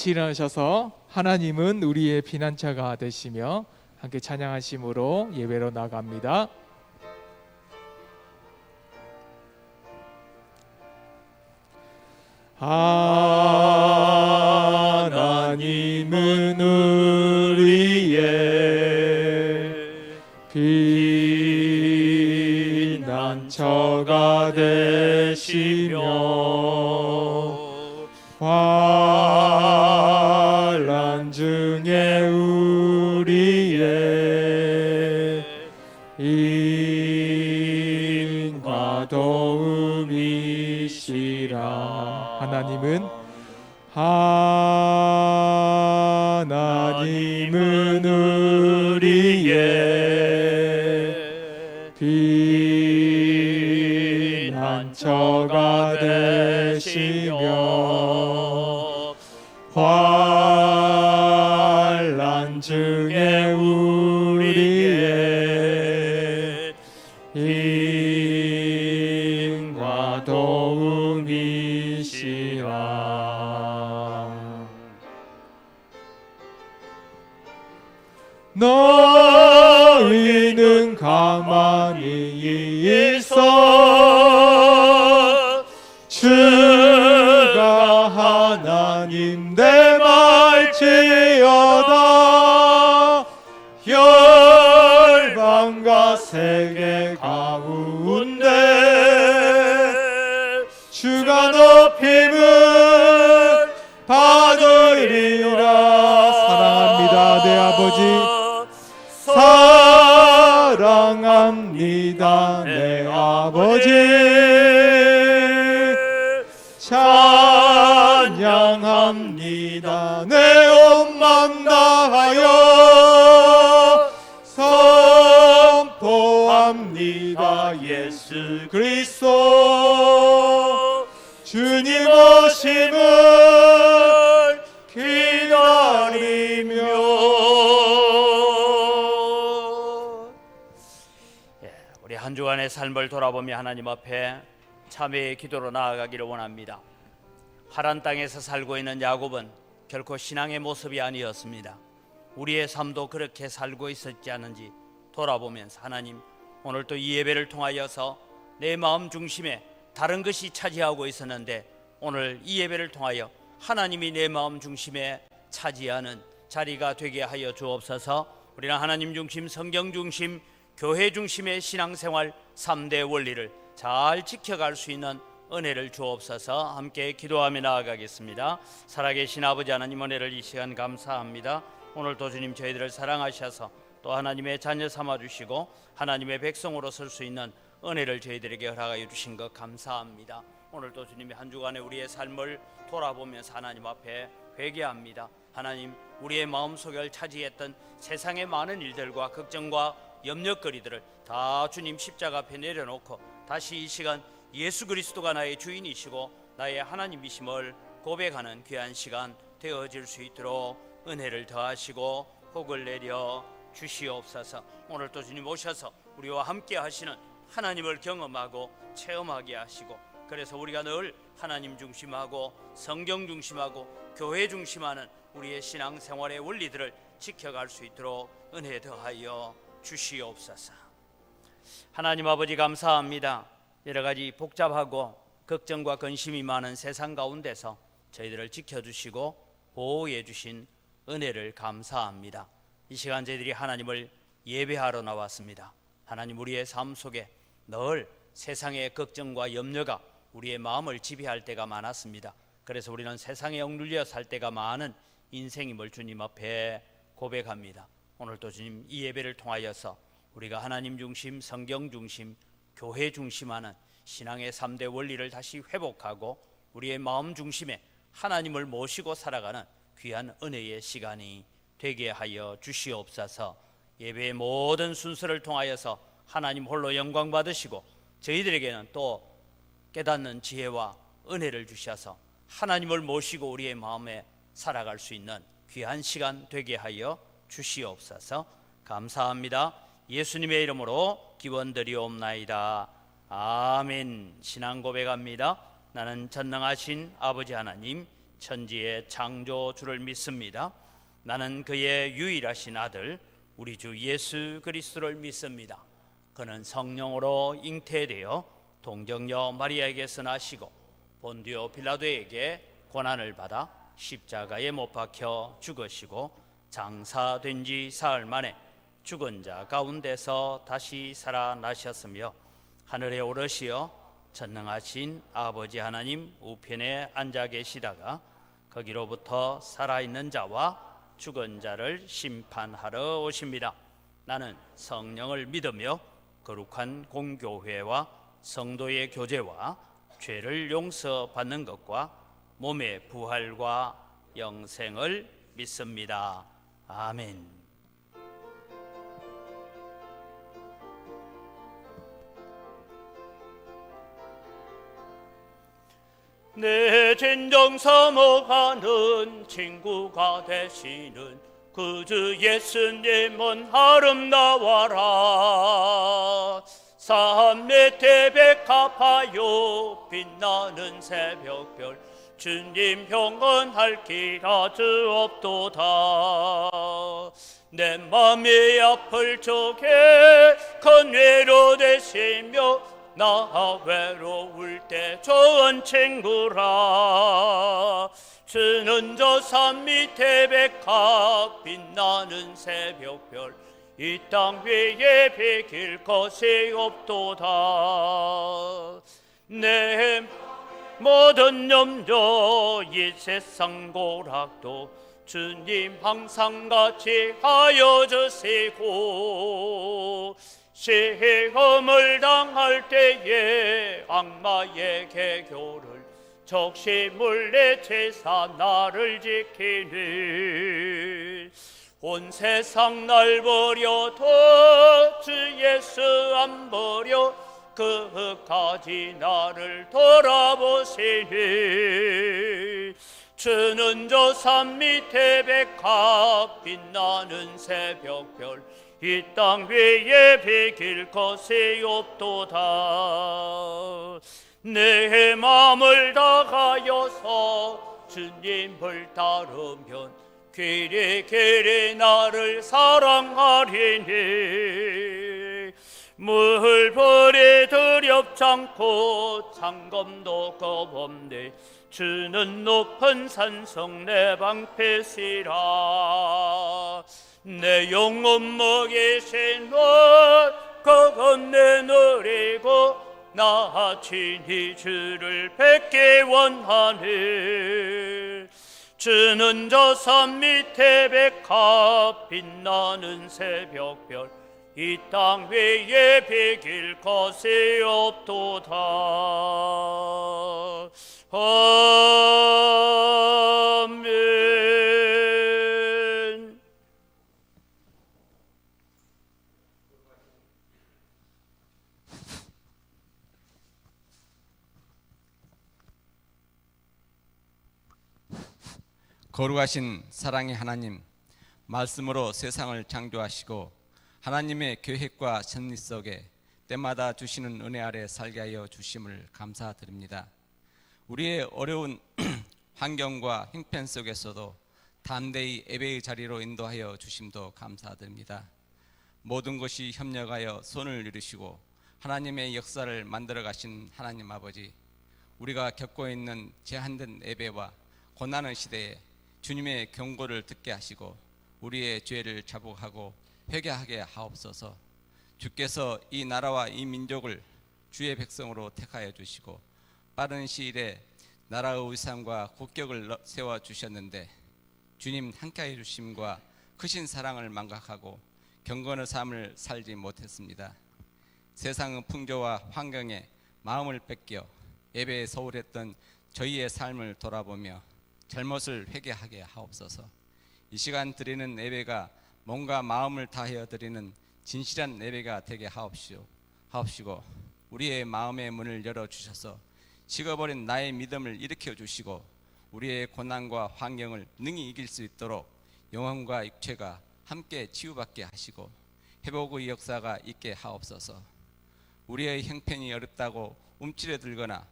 같이 일어나셔서 하나님은 우리의 피난처가 되시며 함께 찬양하심으로 예배로 나갑니다. 하나님은 우리의 피난처가 되시며 환난 중에 우리의 힘과 도움이시라. 하나님은 우리의 피난처가 되시며 환난 중에 우리의 힘과 도움이시라. 너희는 가만히 있어 주가 하나님 내 말지어다. 열방과 세계 가운데 주가 높임을 받으리라. 사랑합니다 내 아버지, 사랑합니다 내 아버지, 찬양합니다 내 온 맘 다하여 선포합니다 예수 그리스도 주님 오심을 기다리며. 우리 한 주간의 삶을 돌아보며 하나님 앞에 참회의 기도로 나아가기를 원합니다. 하란 땅에서 살고 있는 야곱은 결코 신앙의 모습이 아니었습니다. 우리의 삶도 그렇게 살고 있었지 않은지 돌아보면서 하나님, 오늘 또 이 예배를 통하여서 내 마음 중심에 다른 것이 차지하고 있었는데 오늘 이 예배를 통하여 하나님이 내 마음 중심에 차지하는 자리가 되게 하여 주옵소서. 우리는 하나님 중심, 성경 중심, 교회 중심의 신앙생활 3대 원리를 잘 지켜갈 수 있는 은혜를 주옵소서. 함께 기도하며 나아가겠습니다. 살아계신 아버지 하나님, 은혜를 이 시간 감사합니다. 오늘도 주님 저희들을 사랑하셔서 또 하나님의 자녀 삼아주시고 하나님의 백성으로 설 수 있는 은혜를 저희들에게 허락하여 주신 것 감사합니다. 오늘도 주님이 한 주간의 우리의 삶을 돌아보면서 하나님 앞에 회개합니다. 하나님, 우리의 마음속을 차지했던 세상의 많은 일들과 걱정과 염려거리들을 다 주님 십자가 앞에 내려놓고 다시 이 시간 예수 그리스도가 나의 주인이시고 나의 하나님이심을 고백하는 귀한 시간 되어질 수 있도록 은혜를 더하시고 복을 내려 주시옵소서. 오늘 또 주님 오셔서 우리와 함께 하시는 하나님을 경험하고 체험하게 하시고, 그래서 우리가 늘 하나님 중심하고 성경 중심하고 교회 중심하는 우리의 신앙생활의 원리들을 지켜갈 수 있도록 은혜 더하여 주시옵소서. 하나님 아버지 감사합니다. 여러 가지 복잡하고 걱정과 근심이 많은 세상 가운데서 저희들을 지켜주시고 보호해 주신 은혜를 감사합니다. 이 시간 저희들이 하나님을 예배하러 나왔습니다. 하나님, 우리의 삶 속에 늘 세상의 걱정과 염려가 우리의 마음을 지배할 때가 많았습니다. 그래서 우리는 세상에 억눌려 살 때가 많은 인생임을 주님 앞에 고백합니다. 오늘도 주님 이 예배를 통하여서 우리가 하나님 중심, 성경 중심, 교회 중심하는 신앙의 3대 원리를 다시 회복하고 우리의 마음 중심에 하나님을 모시고 살아가는 귀한 은혜의 시간이 되게 하여 주시옵소서. 예배의 모든 순서를 통하여서 하나님 홀로 영광 받으시고 저희들에게는 또 깨닫는 지혜와 은혜를 주셔서 하나님을 모시고 우리의 마음에 살아갈 수 있는 귀한 시간 되게 하여 주시옵소서. 감사합니다. 예수님의 이름으로 기원드리옵나이다. 아멘. 신앙 고백합니다. 나는 전능하신 아버지 하나님, 천지의 창조주를 믿습니다. 나는 그의 유일하신 아들 우리 주 예수 그리스도를 믿습니다. 그는 성령으로 잉태되어 동정녀 마리아에게서 나시고 본디오 빌라도에게 고난을 받아 십자가에 못 박혀 죽으시고 장사된 지 사흘 만에 죽은 자 가운데서 다시 살아나셨으며 하늘에 오르시어 전능하신 아버지 하나님 우편에 앉아 계시다가 거기로부터 살아있는 자와 죽은 자를 심판하러 오십니다. 나는 성령을 믿으며 거룩한 공교회와 성도의 교제와 죄를 용서받는 것과 몸의 부활과 영생을 믿습니다. 아멘. 내 진정 사모하는 친구가 되시는 구주 예수님은 아름다워라. 산 밑에 백합하여 빛나는 새벽별 주님 평안할 길 아주 없도다. 내 맘이 아플 적에 큰 위로 되시며 나 외로울 때 좋은 친구라. 주는 저 산 밑에 백합 빛나는 새벽별 이 땅 위에 비길 것이 없도다. 내 모든 염려 이 세상 고락도 주님 항상 같이 하여 주시고 시험을 당할 때에 악마의 개교를 적시 물리치사 나를 지키니 온 세상 날 버려도 주 예수 안 버려 끝까지 나를 돌아보시니 주는 저 산 밑에 백합 빛나는 새벽별 이 땅 위에 비길 것이 없도다. 내 마음을 다하여서 주님을 따르면 길이 나를 사랑하리니 물벌이 두렵지 않고 창검도 겁없네. 주는 높은 산성 내 방패시라. 내 영혼 먹이신 것 그건내 누리고 나 친히 주를 뵙기 원하네. 주는 저 산 밑에 백합 빛나는 새벽별 이 땅 위에 비길 것이 없도다. 아멘. 거룩하신 사랑의 하나님, 말씀으로 세상을 창조하시고 하나님의 계획과 섭리 속에 때마다 주시는 은혜 아래 살게 하여 주심을 감사드립니다. 우리의 어려운 환경과 형편 속에서도 담대히 예배의 자리로 인도하여 주심도 감사드립니다. 모든 것이 협력하여 손을 이루시고 하나님의 역사를 만들어 가신 하나님 아버지, 우리가 겪고 있는 제한된 예배와 고난의 시대에 주님의 경고를 듣게 하시고 우리의 죄를 자복하고 회개하게 하옵소서. 주께서 이 나라와 이 민족을 주의 백성으로 택하여 주시고 빠른 시일에 나라의 위상과 국격을 세워주셨는데 주님 함께해 주심과 크신 사랑을 망각하고 경건의 삶을 살지 못했습니다. 세상의 풍조와 환경에 마음을 뺏겨 예배에 소홀했던 저희의 삶을 돌아보며 잘못을 회개하게 하옵소서. 이 시간 드리는 예배가 몸과 마음을 다하여 드리는 진실한 예배가 되게 하옵시고 우리의 마음의 문을 열어주셔서 식어버린 나의 믿음을 일으켜 주시고 우리의 고난과 환경을 능히 이길 수 있도록 영혼과 육체가 함께 치유받게 하시고 회복의 역사가 있게 하옵소서. 우리의 형편이 어렵다고 움츠려 들거나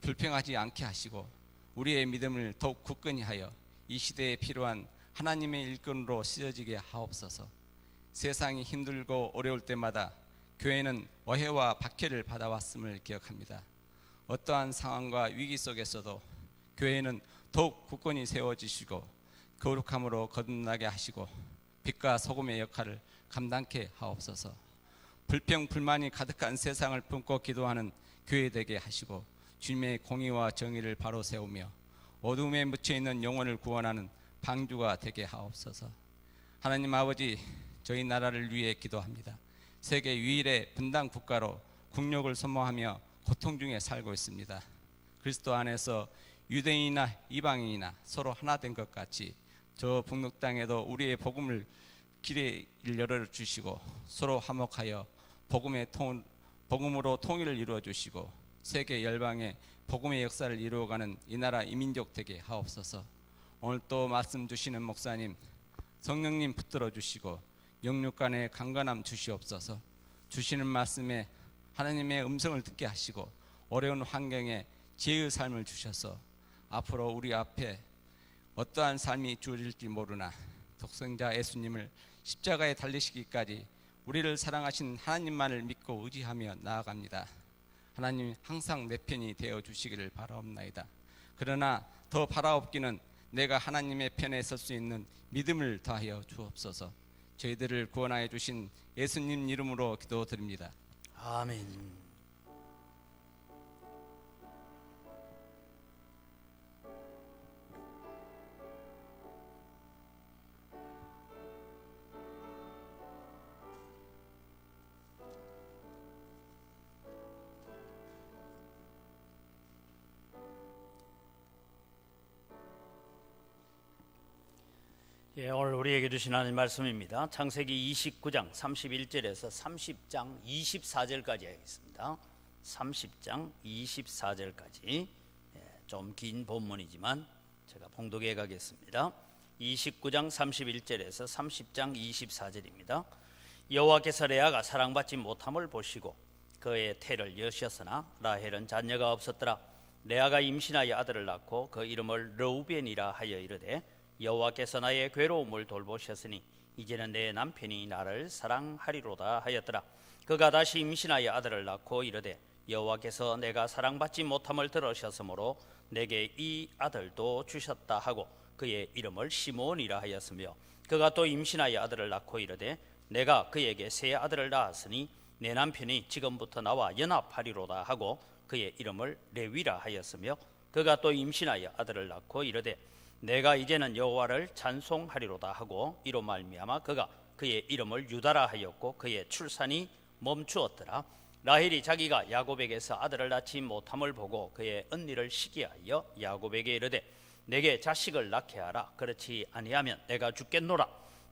불평하지 않게 하시고 우리의 믿음을 더욱 굳건히 하여 이 시대에 필요한 하나님의 일꾼으로 쓰여지게 하옵소서. 세상이 힘들고 어려울 때마다 교회는 어해와 박해를 받아왔음을 기억합니다. 어떠한 상황과 위기 속에서도 교회는 더욱 굳건히 세워지시고 거룩함으로 거듭나게 하시고 빛과 소금의 역할을 감당케 하옵소서. 불평 불만이 가득한 세상을 품고 기도하는 교회 되게 하시고 주님의 공의와 정의를 바로 세우며 어둠에 묻혀있는 영혼을 구원하는 방주가 되게 하옵소서. 하나님 아버지, 저희 나라를 위해 기도합니다. 세계 유일의 분단 국가로 국력을 소모하며 고통 중에 살고 있습니다. 그리스도 안에서 유대인이나 이방인이나 서로 하나 된 것 같이 저 북녘 땅에도 우리의 복음을 길에 열어주시고 서로 화목하여 복음으로 통일을 이루어 주시고 세계 열방에 복음의 역사를 이루어가는 이 나라 이민족 되게 하옵소서. 오늘 또 말씀 주시는 목사님, 성령님 붙들어 주시고 영육간의 강건함 주시옵소서. 주시는 말씀에 하나님의 음성을 듣게 하시고 어려운 환경에 지혜의 삶을 주셔서 앞으로 우리 앞에 어떠한 삶이 주어질지 모르나 독생자 예수님을 십자가에 달리시기까지 우리를 사랑하신 하나님만을 믿고 의지하며 나아갑니다. 하나님 항상 내 편이 되어 주시기를 바라옵나이다. 그러나 더 바라옵기는 내가 하나님의 편에 설 수 있는 믿음을 더하여 주옵소서. 저희들을 구원하여 주신 예수님 이름으로 기도드립니다. 아멘. 오늘 우리에게 주신 하나님 말씀입니다. 창세기 29장 31절에서 30장 24절까지 하겠습니다. 30장 24절까지 좀 긴 본문이지만 제가 봉독해 가겠습니다. 29장 31절에서 30장 24절입니다. 여호와께서 레아가 사랑받지 못함을 보시고 그의 태를 여셨으나 라헬은 자녀가 없었더라. 레아가 임신하여 아들을 낳고 그 이름을 르우벤이라 하여 이르되 여호와께서 나의 괴로움을 돌보셨으니 이제는 내 남편이 나를 사랑하리로다 하였더라. 그가 다시 임신하여 아들을 낳고 이르되 여호와께서 내가 사랑받지 못함을 들으셨으므로 내게 이 아들도 주셨다 하고 그의 이름을 시몬이라 하였으며 그가 또 임신하여 아들을 낳고 이르되 내가 그에게 새 아들을 낳았으니 내 남편이 지금부터 나와 연합하리로다 하고 그의 이름을 레위라 하였으며 그가 또 임신하여 아들을 낳고 이르되 내가 이제는 여호와를 찬송하리로다 하고 이로 말미암아 그가 그의 이름을 유다라 하였고 그의 출산이 멈추었더라. 라헬이 자기가 야곱에게서 아들을 낳지 못함을 보고 그의 언니를 시기하여 야곱에게 이르되 내게 자식을 낳게 하라. 그렇지 아니하면 내가 죽겠노라.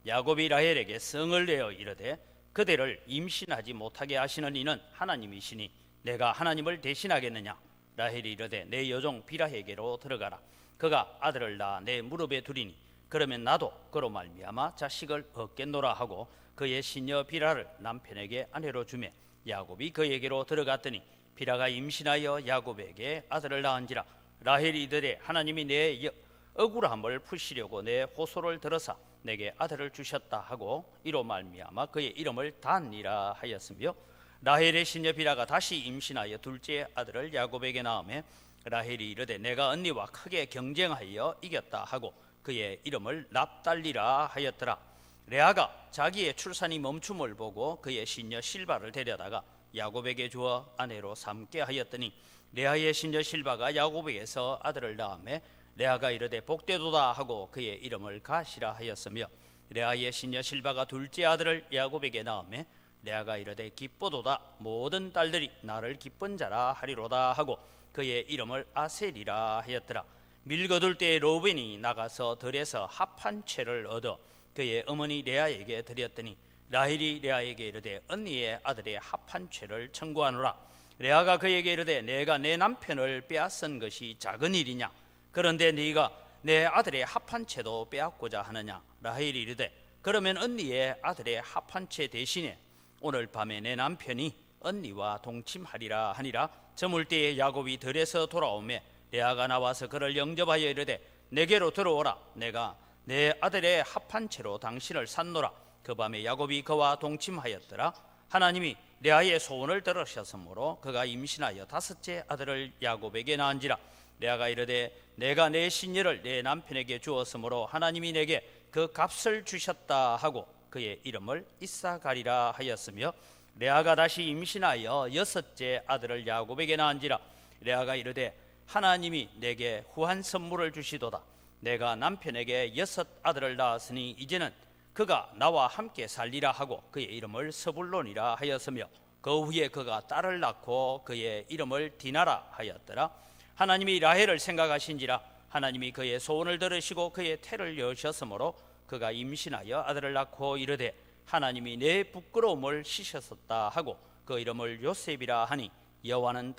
야곱이 라헬에게 성을 내어 이르되 그대를 임신하지 못하게 하시는 이는 하나님이시니 내가 하나님을 대신하겠느냐. 라헬이 이르되 내 여종 비라에게로 들어가라. 그가 아들을 낳아 내 무릎에 두리니 그러면 나도 그로 말미암아 자식을 얻겠노라 하고 그의 시녀 비라를 남편에게 아내로 주매 야곱이 그에게로 들어갔더니 비라가 임신하여 야곱에게 아들을 낳은지라. 라헬이 이르되 하나님이 내 억울함을 푸시려고 내 호소를 들어사 내게 아들을 주셨다 하고 이로 말미암아 그의 이름을 단이라 하였으며 라헬의 시녀 비라가 다시 임신하여 둘째 아들을 야곱에게 낳으며 라헬이 이르되 내가 언니와 크게 경쟁하여 이겼다 하고 그의 이름을 납달리라 하였더라. 레아가 자기의 출산이 멈춤을 보고 그의 시녀 실바를 데려다가 야곱에게 주어 아내로 삼게 하였더니 레아의 시녀 실바가 야곱에게서 아들을 낳으며 레아가 이르되 복되도다 하고 그의 이름을 가시라 하였으며 레아의 시녀 실바가 둘째 아들을 야곱에게 낳으며 레아가 이르되 기쁘도다 모든 딸들이 나를 기쁜 자라 하리로다 하고 그의 이름을 아셀이라 하였더라. 밀거둘 때에 로벤이 나가서 들에서 합 한 채를 얻어 그의 어머니 레아에게 드렸더니 라헬이 레아에게 이르되 언니의 아들의 합 한 채를 청구하노라. 레아가 그에게 이르되 내가 내 남편을 빼앗은 것이 작은 일이냐. 그런데 네가 내 아들의 합 한 채도 빼앗고자 하느냐. 라헬이 이르되 그러면 언니의 아들의 합 한 채 대신에 오늘 밤에 내 남편이 언니와 동침하리라 하니라. 저물 때에 야곱이 들에서 돌아오매 레아가 나와서 그를 영접하여 이르되 내게로 들어오라. 내가 내 아들의 합한 채로 당신을 샀노라. 그 밤에 야곱이 그와 동침하였더라. 하나님이 레아의 소원을 들으셨으므로 그가 임신하여 다섯째 아들을 야곱에게 낳은지라. 레아가 이르되 내가 내 신녀를 내 남편에게 주었으므로 하나님이 내게 그 값을 주셨다 하고 그의 이름을 이사가리라 하였으며, 레아가 다시 임신하여 여섯째 아들을 야곱에게 낳은지라. 레아가 이르되 하나님이 내게 후한 선물을 주시도다. 내가 남편에게 여섯 아들을 낳았으니 이제는 그가 나와 함께 살리라 하고 그의 이름을 스불론이라 하였으며, 그 후에 그가 딸을 낳고 그의 이름을 디나라 하였더라. 하나님이 라헬을 생각하신지라. 하나님이 그의 소원을 들으시고 그의 태를 여셨으므로 그가 임신하여 아들을 낳고 이르되 하나님이 내 부끄러움을 씻으셨다 하고 그 이름을 요셉이라 하니, 여호와는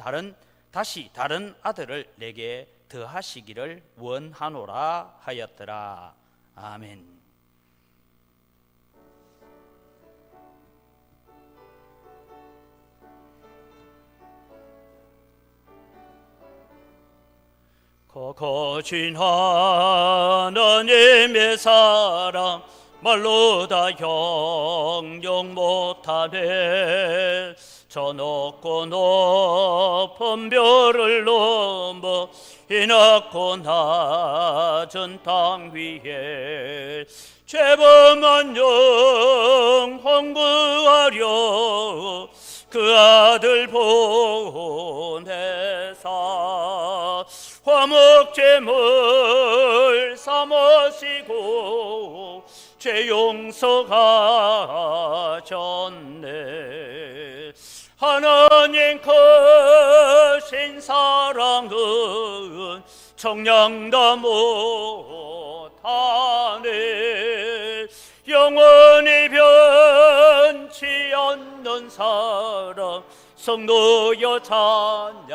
다시 다른 아들을 내게 더하시기를 원하노라 하였더라. 아멘. 거거진 하나님의 사랑 말로 다 형용 못하네. 저 높고 높은 별을 넘어 이 낮고 낮은 땅 위에 죄범한 영혼 구하려 그 아들 보내사 화목제물 삼으시고 죄 용서하셨네. 하나님 크신 사랑은 청량다 못하네. 영원히 변치 않는 사랑 성도여 찬양하세.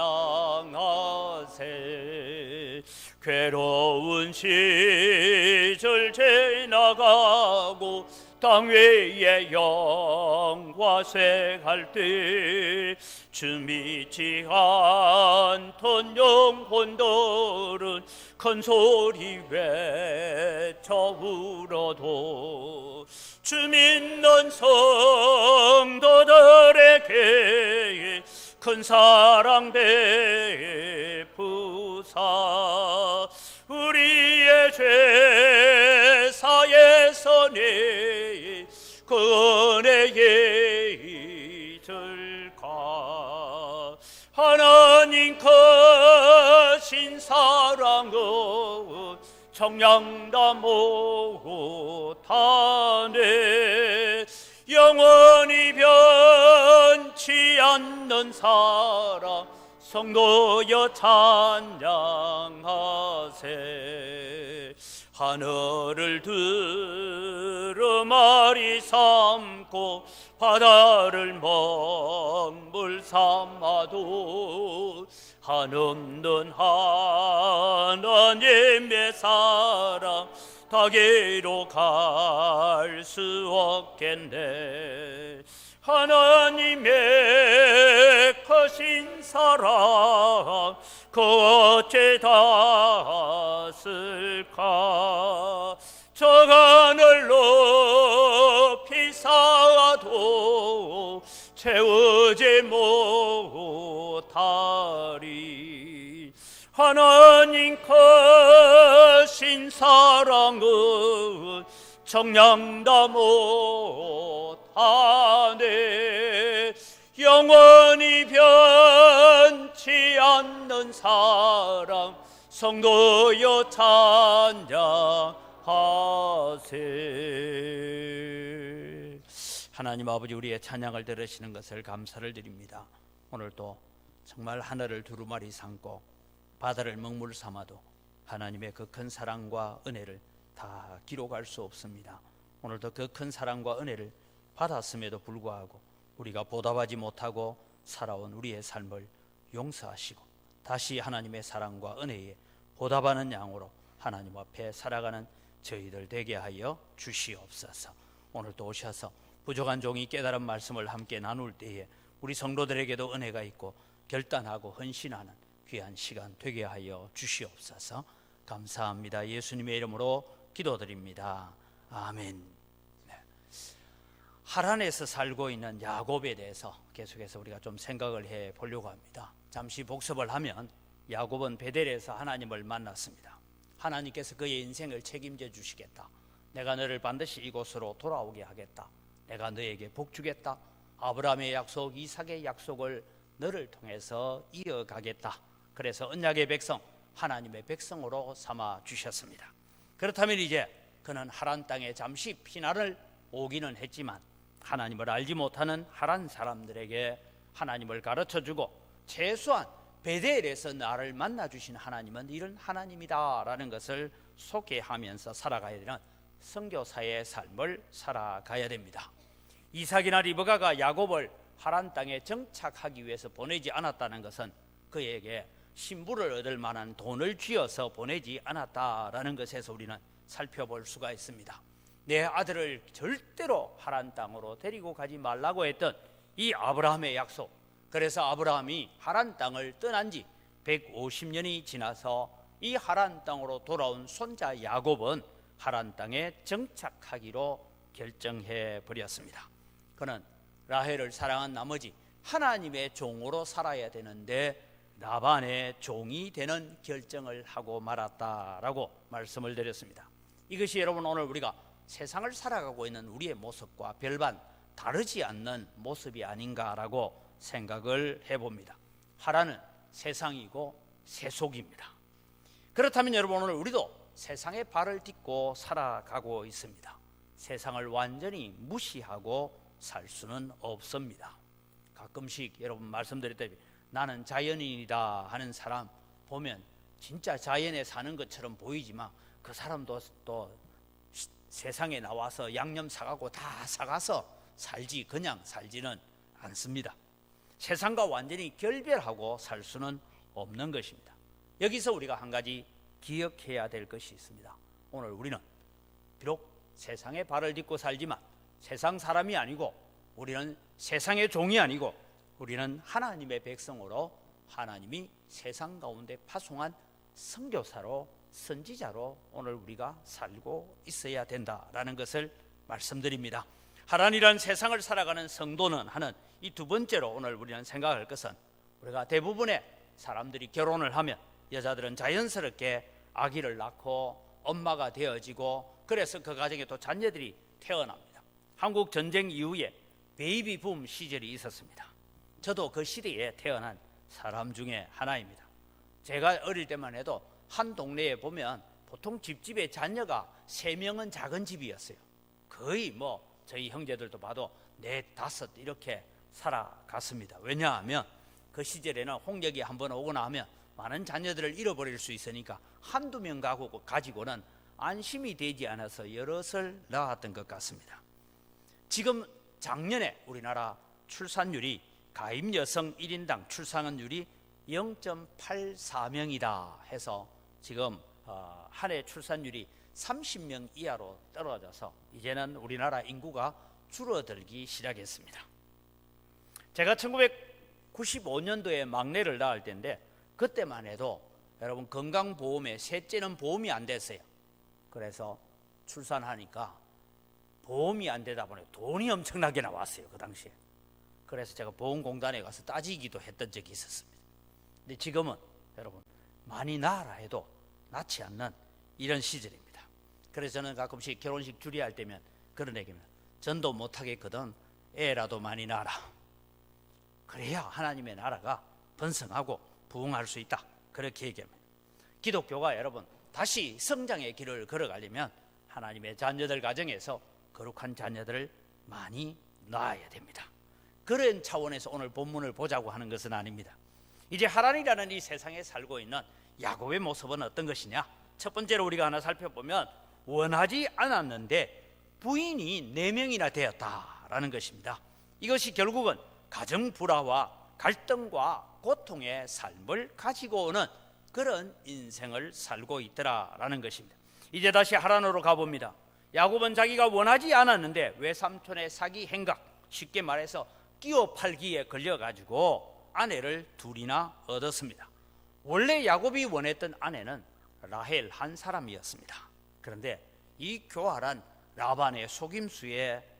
괴로운 시절 지나가고 땅 위에 영화쇠할 때 주 믿지 않던 영혼들은 큰 소리 외쳐 울어도 주 믿는 성도들에게 큰 사랑 베푸사 우리의 죄 사에서니 그 은혜에 들까. 하나님 크신 사랑은 청량다 못하네. 영원히 변치 않는 사랑 성도여 찬양하세. 하늘을 두루마리 삼고 바다를 먹물 삼아도 한없는 하나님의 사랑 다기로 갈 수 없겠네. 하나님의 크신 사랑 그 어째 닿았을까. 저 하늘 높이 쌓아도 채우지 못하리. 하나님 크신 사랑은 청량다 못하네. 영원히 변치 않는 사랑 성도여 찬양하세. 하나님 아버지, 우리의 찬양을 들으시는 것을 감사를 드립니다. 오늘도 정말 하늘을 두루마리 삼고 바다를 먹물 삼아도 하나님의 그 큰 사랑과 은혜를 다 기록할 수 없습니다. 오늘도 그 큰 사랑과 은혜를 받았음에도 불구하고 우리가 보답하지 못하고 살아온 우리의 삶을 용서하시고 다시 하나님의 사랑과 은혜에 보답하는 양으로 하나님 앞에 살아가는 저희들 되게 하여 주시옵소서. 오늘도 오셔서 부족한 종이 깨달은 말씀을 함께 나눌 때에 우리 성도들에게도 은혜가 있고 결단하고 헌신하는 귀한 시간 되게 하여 주시옵소서. 감사합니다. 예수님의 이름으로 기도드립니다. 아멘. 네. 하란에서 살고 있는 야곱에 대해서 계속해서 우리가 좀 생각을 해 보려고 합니다. 잠시 복습을 하면 야곱은 베델에서 하나님을 만났습니다. 하나님께서 그의 인생을 책임져 주시겠다. 내가 너를 반드시 이곳으로 돌아오게 하겠다. 내가 너에게 복 주겠다. 아브라함의 약속, 이삭의 약속을 너를 통해서 이어가겠다. 그래서 언약의 백성, 하나님의 백성으로 삼아 주셨습니다. 그렇다면 이제 그는 하란 땅에 잠시 피난을 오기는 했지만 하나님을 알지 못하는 하란 사람들에게 하나님을 가르쳐주고 최소한 베델에서 나를 만나주신 하나님은 이런 하나님이다라는 것을 소개하면서 살아가야 되는 선교사의 삶을 살아가야 됩니다. 이삭이나 리브가가 야곱을 하란 땅에 정착하기 위해서 보내지 않았다는 것은 그에게 신부를 얻을 만한 돈을 쥐어서 보내지 않았다라는 것에서 우리는 살펴볼 수가 있습니다. 내 아들을 절대로 하란 땅으로 데리고 가지 말라고 했던 이 아브라함의 약속, 그래서 아브라함이 하란 땅을 떠난 지 150년이 지나서 이 하란 땅으로 돌아온 손자 야곱은 하란 땅에 정착하기로 결정해 버렸습니다. 그는 라헬을 사랑한 나머지 하나님의 종으로 살아야 되는데 라반의 종이 되는 결정을 하고 말았다라고 말씀을 드렸습니다. 이것이 여러분 오늘 우리가 세상을 살아가고 있는 우리의 모습과 별반 다르지 않는 모습이 아닌가라고 생각을 해봅니다. 하란은 세상이고 세속입니다. 그렇다면 여러분 오늘 우리도 세상에 발을 딛고 살아가고 있습니다. 세상을 완전히 무시하고 살 수는 없습니다. 가끔씩 여러분 말씀드렸다시피 나는 자연인이다 하는 사람 보면 진짜 자연에 사는 것처럼 보이지만 그 사람도 또 세상에 나와서 양념 사가고 다 사가서 살지 그냥 살지는 않습니다. 세상과 완전히 결별하고 살 수는 없는 것입니다. 여기서 우리가 한 가지 기억해야 될 것이 있습니다. 오늘 우리는 비록 세상에 발을 딛고 살지만 세상 사람이 아니고 우리는 세상의 종이 아니고 우리는 하나님의 백성으로 하나님이 세상 가운데 파송한 선교사로 선지자로 오늘 우리가 살고 있어야 된다라는 것을 말씀드립니다. 하란이라는 세상을 살아가는 성도는 하는 이 두 번째로 오늘 우리는 생각할 것은 우리가 대부분의 사람들이 결혼을 하면 여자들은 자연스럽게 아기를 낳고 엄마가 되어지고 그래서 그 가정에 또 자녀들이 태어납니다. 한국 전쟁 이후에 베이비 붐 시절이 있었습니다. 저도 그 시대에 태어난 사람 중에 하나입니다. 제가 어릴 때만 해도 한 동네에 보면 보통 집집에 자녀가 3명은 작은 집이었어요. 거의 저희 형제들도 봐도 4, 5 이렇게 살아갔습니다. 왜냐하면 그 시절에는 홍역이 한번 오거나 하면 많은 자녀들을 잃어버릴 수 있으니까 한두 명 가지고는 안심이 되지 않아서 여럿을 낳았던 것 같습니다. 지금 작년에 우리나라 출산율이 가임 여성 1인당 출산율이 0.84명이다 해서 지금 한 해 출산율이 30명 이하로 떨어져서 이제는 우리나라 인구가 줄어들기 시작했습니다. 제가 1995년도에 막내를 낳을 때인데 그때만 해도 여러분 건강보험에 셋째는 보험이 안 됐어요. 그래서 출산하니까 보험이 안 되다 보니 돈이 엄청나게 나왔어요. 그 당시에. 그래서 제가 보험공단에 가서 따지기도 했던 적이 있었습니다. 근데 지금은 여러분 많이 낳아라 해도 낳지 않는 이런 시절입니다. 그래서 저는 가끔씩 결혼식 주례할 때면 그런 얘기입니다. 전도 못하겠거든 애라도 많이 낳아라. 그래야 하나님의 나라가 번성하고 부흥할 수 있다. 그렇게 얘기합니다. 기독교가 여러분 다시 성장의 길을 걸어가려면 하나님의 자녀들 가정에서 거룩한 자녀들을 많이 낳아야 됩니다. 그런 차원에서 오늘 본문을 보자고 하는 것은 아닙니다. 이제 하란이라는 이 세상에 살고 있는 야곱의 모습은 어떤 것이냐? 첫 번째로 우리가 하나 살펴보면 원하지 않았는데 부인이 4명이나 되었다라는 것입니다. 이것이 결국은 가정 불화와 갈등과 고통의 삶을 가지고 오는 그런 인생을 살고 있더라라는 것입니다. 이제 다시 하란으로 가봅니다. 야곱은 자기가 원하지 않았는데 외삼촌의 사기 행각, 쉽게 말해서 끼워 팔기에 걸려가지고 아내를 둘이나 얻었습니다. 원래 야곱이 원했던 아내는 라헬 한 사람이었습니다. 그런데 이 교활한 라반의 속임수에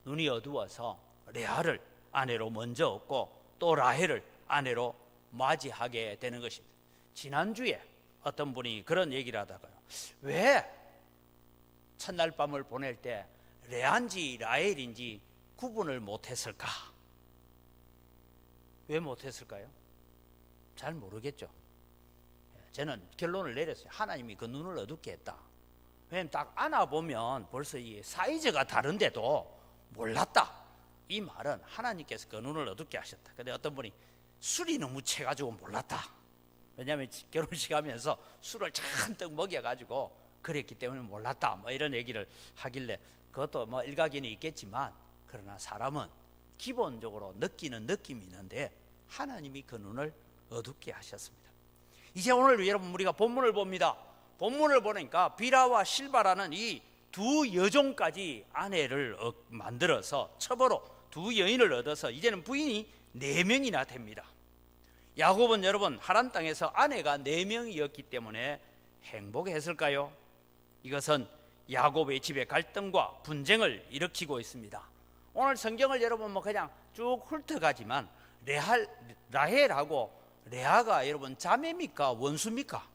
눈이 어두워서 레아를 아내로 먼저 얻고 또 라헬을 아내로 맞이하게 되는 것입니다. 지난주에 어떤 분이 그런 얘기를 하다가요, 왜 첫날 밤을 보낼 때 레아인지 라헬인지 구분을 못했을까? 왜 못했을까요? 잘 모르겠죠. 저는 결론을 내렸어요. 하나님이 그 눈을 어둡게 했다. 왜냐하면 딱 안아보면 벌써 이 사이즈가 다른데도 몰랐다. 이 말은 하나님께서 그 눈을 어둡게 하셨다. 근데 어떤 분이 술이 너무 채가지고 몰랐다. 왜냐하면 결혼식 하면서 술을 잔뜩 먹여가지고 그랬기 때문에 몰랐다. 뭐 이런 얘기를 하길래 그것도 뭐 일각견이 있겠지만, 그러나 사람은 기본적으로 느끼는 느낌이 있는데 하나님이 그 눈을 어둡게 하셨습니다. 이제 오늘 여러분 우리가 본문을 봅니다. 본문을 보니까 비라와 실바라는 이 두 여종까지 아내를 만들어서 첩으로 두 여인을 얻어서 이제는 부인이 4명이나 됩니다. 야곱은 여러분 하란 땅에서 아내가 4명이었기 때문에 행복했을까요? 이것은 야곱의 집에 갈등과 분쟁을 일으키고 있습니다. 오늘 성경을 여러분 뭐 그냥 쭉 훑어가지만 라헬하고 레아가 여러분 자매입니까? 원수입니까?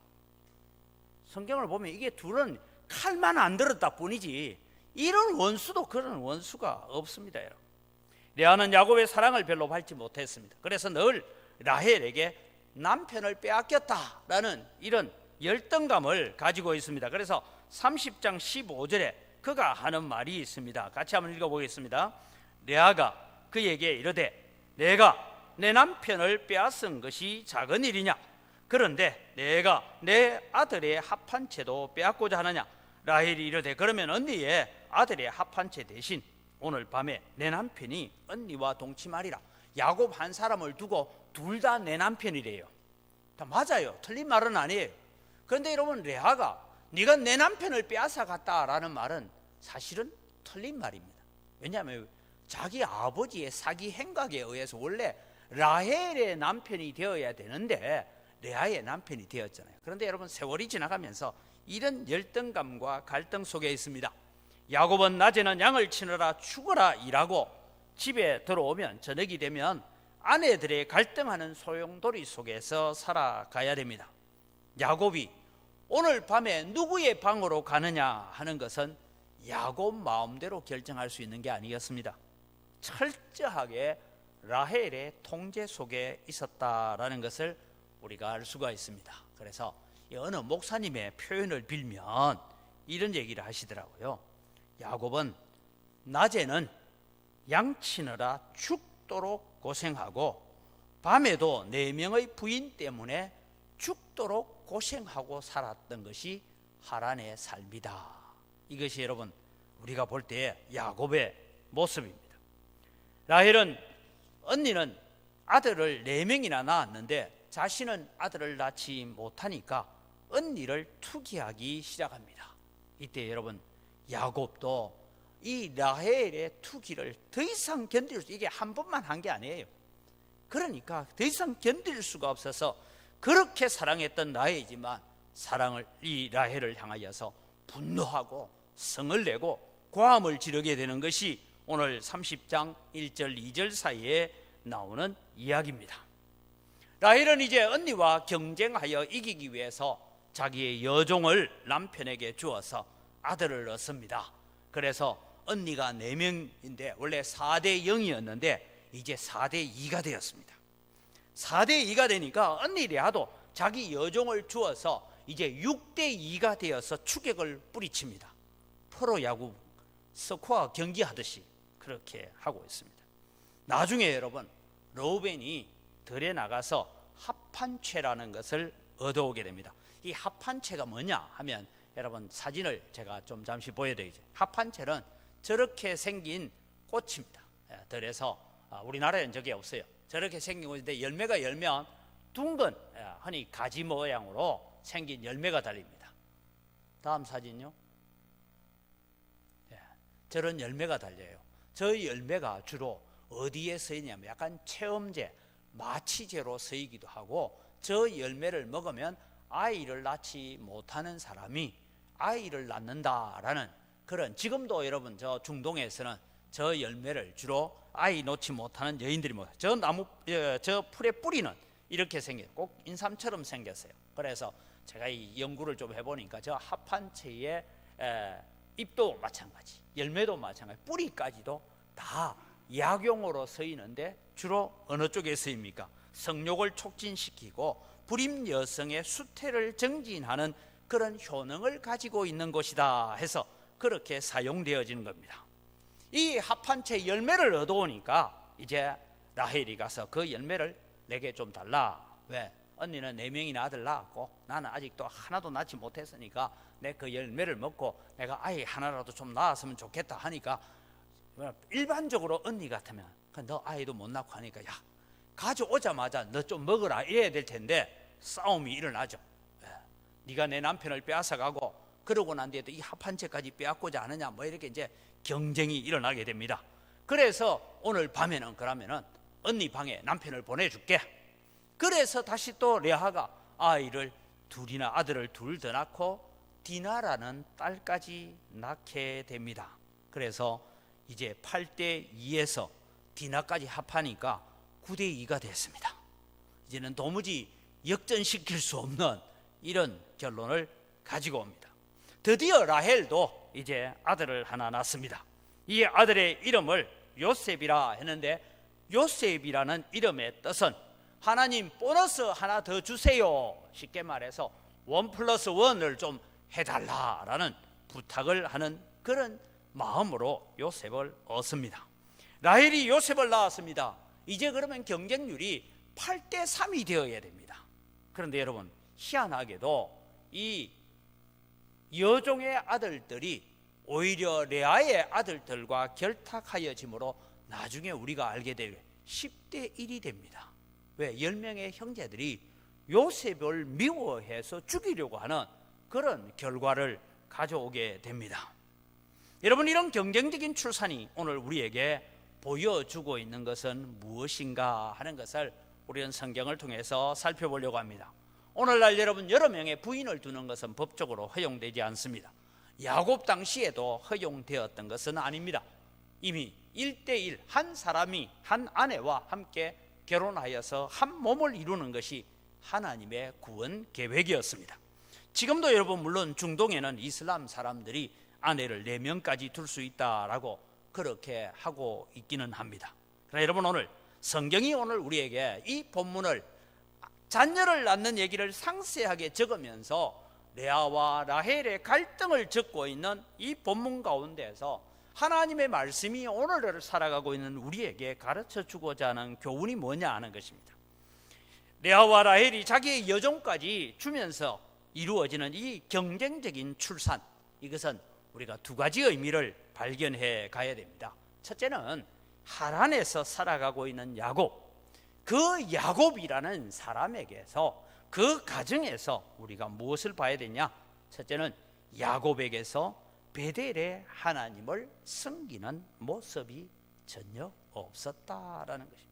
성경을 보면 이게 둘은 칼만 안 들었다 뿐이지 이런 원수도 그런 원수가 없습니다. 여러분. 레아는 야곱의 사랑을 별로 받지 못했습니다. 그래서 늘 라헬에게 남편을 빼앗겼다라는 이런 열등감을 가지고 있습니다. 그래서 30장 15절에 그가 하는 말이 있습니다. 같이 한번 읽어보겠습니다. 레아가 그에게 이르되 내가 내 남편을 빼앗은 것이 작은 일이냐? 그런데 내가 내 아들의 합한 채도 빼앗고자 하느냐? 라헬이 이르되 그러면 언니의 아들의 합한 채 대신 오늘 밤에 내 남편이 언니와 동침하리라. 야곱 한 사람을 두고 둘 다 내 남편이래요. 다 맞아요. 틀린 말은 아니에요. 그런데 여러분 레아가 네가 내 남편을 빼앗아 갔다라는 말은 사실은 틀린 말입니다. 왜냐하면 자기 아버지의 사기 행각에 의해서 원래 라헬의 남편이 되어야 되는데 레아의 남편이 되었잖아요. 그런데 여러분 세월이 지나가면서 이런 열등감과 갈등 속에 있습니다. 야곱은 낮에는 양을 치느라 죽어라 일하고 집에 들어오면 저녁이 되면 아내들의 갈등하는 소용돌이 속에서 살아가야 됩니다. 야곱이 오늘 밤에 누구의 방으로 가느냐 하는 것은 야곱 마음대로 결정할 수 있는 게 아니었습니다. 철저하게 라헬의 통제 속에 있었다라는 것을 우리가 알 수가 있습니다. 그래서 어느 목사님의 표현을 빌면 이런 얘기를 하시더라고요. 야곱은 낮에는 양치느라 죽도록 고생하고 밤에도 4명의 부인 때문에 죽도록 고생하고 살았던 것이 하란의 삶이다. 이것이 여러분 우리가 볼 때 야곱의 모습입니다. 라헬은 언니는 아들을 4명이나 낳았는데 자신은 아들을 낳지 못하니까 언니를 투기하기 시작합니다. 이때 여러분 야곱도 이 라헬의 투기를 더 이상 견딜 수, 이게 한 번만 한 게 아니에요. 그러니까 더 이상 견딜 수가 없어서 그렇게 사랑했던 라헬이지만 사랑을 이 라헬을 향하여서 분노하고 성을 내고 고함을 지르게 되는 것이 오늘 30장 1절 2절 사이에 나오는 이야기입니다. 라헬은 이제 언니와 경쟁하여 이기기 위해서 자기의 여종을 남편에게 주어서 아들을 얻습니다. 그래서 언니가 4명인데 원래 4대 0이었는데 이제 4대 2가 되었습니다. 4대 2가 되니까 언니 레아도 자기 여종을 주어서 이제 6대 2가 되어서 추격을 뿌리칩니다. 프로야구 스코어 경기하듯이 그렇게 하고 있습니다. 나중에 여러분 르우벤이 들에 나가서 합한채라는 것을 얻어오게 됩니다. 이 합한채가 뭐냐 하면 여러분 사진을 제가 좀 잠시 보여드리죠. 합한채는 저렇게 생긴 꽃입니다. 들에서 우리나라에는 저게 없어요. 저렇게 생긴 꽃인데 열매가 열면 둥근 흔히 가지 모양으로 생긴 열매가 달립니다. 다음 사진요. 저런 열매가 달려요. 저 열매가 주로 어디에 쓰이냐면 약간 체험제, 마취제로 쓰이기도 하고 저 열매를 먹으면 아이를 낳지 못하는 사람이 아이를 낳는다라는 그런, 지금도 여러분 저 중동에서는 저 열매를 주로 아이 놓지 못하는 여인들이 먹어요. 저 나무, 저 풀의 뿌리는 이렇게 생겨요. 꼭 인삼처럼 생겼어요. 그래서 제가 이 연구를 좀 해보니까 저 합한채의 잎도 마찬가지, 열매도 마찬가지, 뿌리까지도 다 약용으로 쓰이는데 주로 어느 쪽에 쓰입니까? 성욕을 촉진시키고 불임 여성의 수태를 정진하는 그런 효능을 가지고 있는 것이다 해서 그렇게 사용되어지는 겁니다. 이 합한채 열매를 얻어오니까 이제 라헬이 가서 그 열매를 내게 좀 달라. 왜? 언니는 4명이나 아들 낳았고 나는 아직도 하나도 낳지 못했으니까 내 그 열매를 먹고 내가 아이 하나라도 좀 낳았으면 좋겠다 하니까, 일반적으로 언니 같으면 너 아이도 못 낳고 하니까 야, 가져오자마자 너 좀 먹으라 이래야 될 텐데 싸움이 일어나죠. 네가 내 남편을 빼앗아가고 그러고 난 뒤에도 이 합한채까지 빼앗고자 하느냐, 뭐 이렇게 이제 경쟁이 일어나게 됩니다. 그래서 오늘 밤에는 그러면은 언니 방에 남편을 보내줄게. 그래서 다시 또 레아가 아이를 둘이나, 아들을 둘 더 낳고 디나라는 딸까지 낳게 됩니다. 그래서 이제 8대 2에서 디나까지 합하니까 9대 2가 됐습니다. 이제는 도무지 역전시킬 수 없는 이런 결론을 가지고 옵니다. 드디어 라헬도 이제 아들을 하나 낳습니다. 이 아들의 이름을 요셉이라 했는데, 요셉이라는 이름의 뜻은 하나님 보너스 하나 더 주세요, 쉽게 말해서 1+1을 좀 해달라라는 부탁을 하는 그런 마음으로 요셉을 얻습니다. 라헬이 요셉을 낳았습니다. 이제 그러면 경쟁률이 8대 3이 되어야 됩니다. 그런데 여러분, 희한하게도 이 여종의 아들들이 오히려 레아의 아들들과 결탁하여짐으로 나중에 우리가 알게 될 10대 1이 됩니다. 왜? 10명의 형제들이 요셉을 미워해서 죽이려고 하는 그런 결과를 가져오게 됩니다. 여러분, 이런 경쟁적인 출산이 오늘 우리에게 보여주고 있는 것은 무엇인가 하는 것을 우리는 성경을 통해서 살펴보려고 합니다. 오늘날 여러분, 여러 명의 부인을 두는 것은 법적으로 허용되지 않습니다. 야곱 당시에도 허용되었던 것은 아닙니다. 이미 1대1 한 사람이 한 아내와 함께 결혼하여서 한 몸을 이루는 것이 하나님의 구원 계획이었습니다. 지금도 여러분, 물론 중동에는 이슬람 사람들이 아내를 4명까지 둘 수 있다라고 그렇게 하고 있기는 합니다. 그러나 여러분, 오늘 성경이 오늘 우리에게 이 본문을, 자녀를 낳는 얘기를 상세하게 적으면서 레아와 라헬의 갈등을 적고 있는 이 본문 가운데에서 하나님의 말씀이 오늘을 살아가고 있는 우리에게 가르쳐 주고자 하는 교훈이 뭐냐 하는 것입니다. 레아와 라헬이 자기의 여종까지 주면서 이루어지는 이 경쟁적인 출산, 이것은 우리가 두 가지 의미를 발견해 가야 됩니다. 첫째는 하란에서 살아가고 있는 야곱, 그 야곱이라는 사람에게서, 그 가정에서 우리가 무엇을 봐야 되냐? 첫째는 야곱에게서 베델의 하나님을 섬기는 모습이 전혀 없었다라는 것입니다.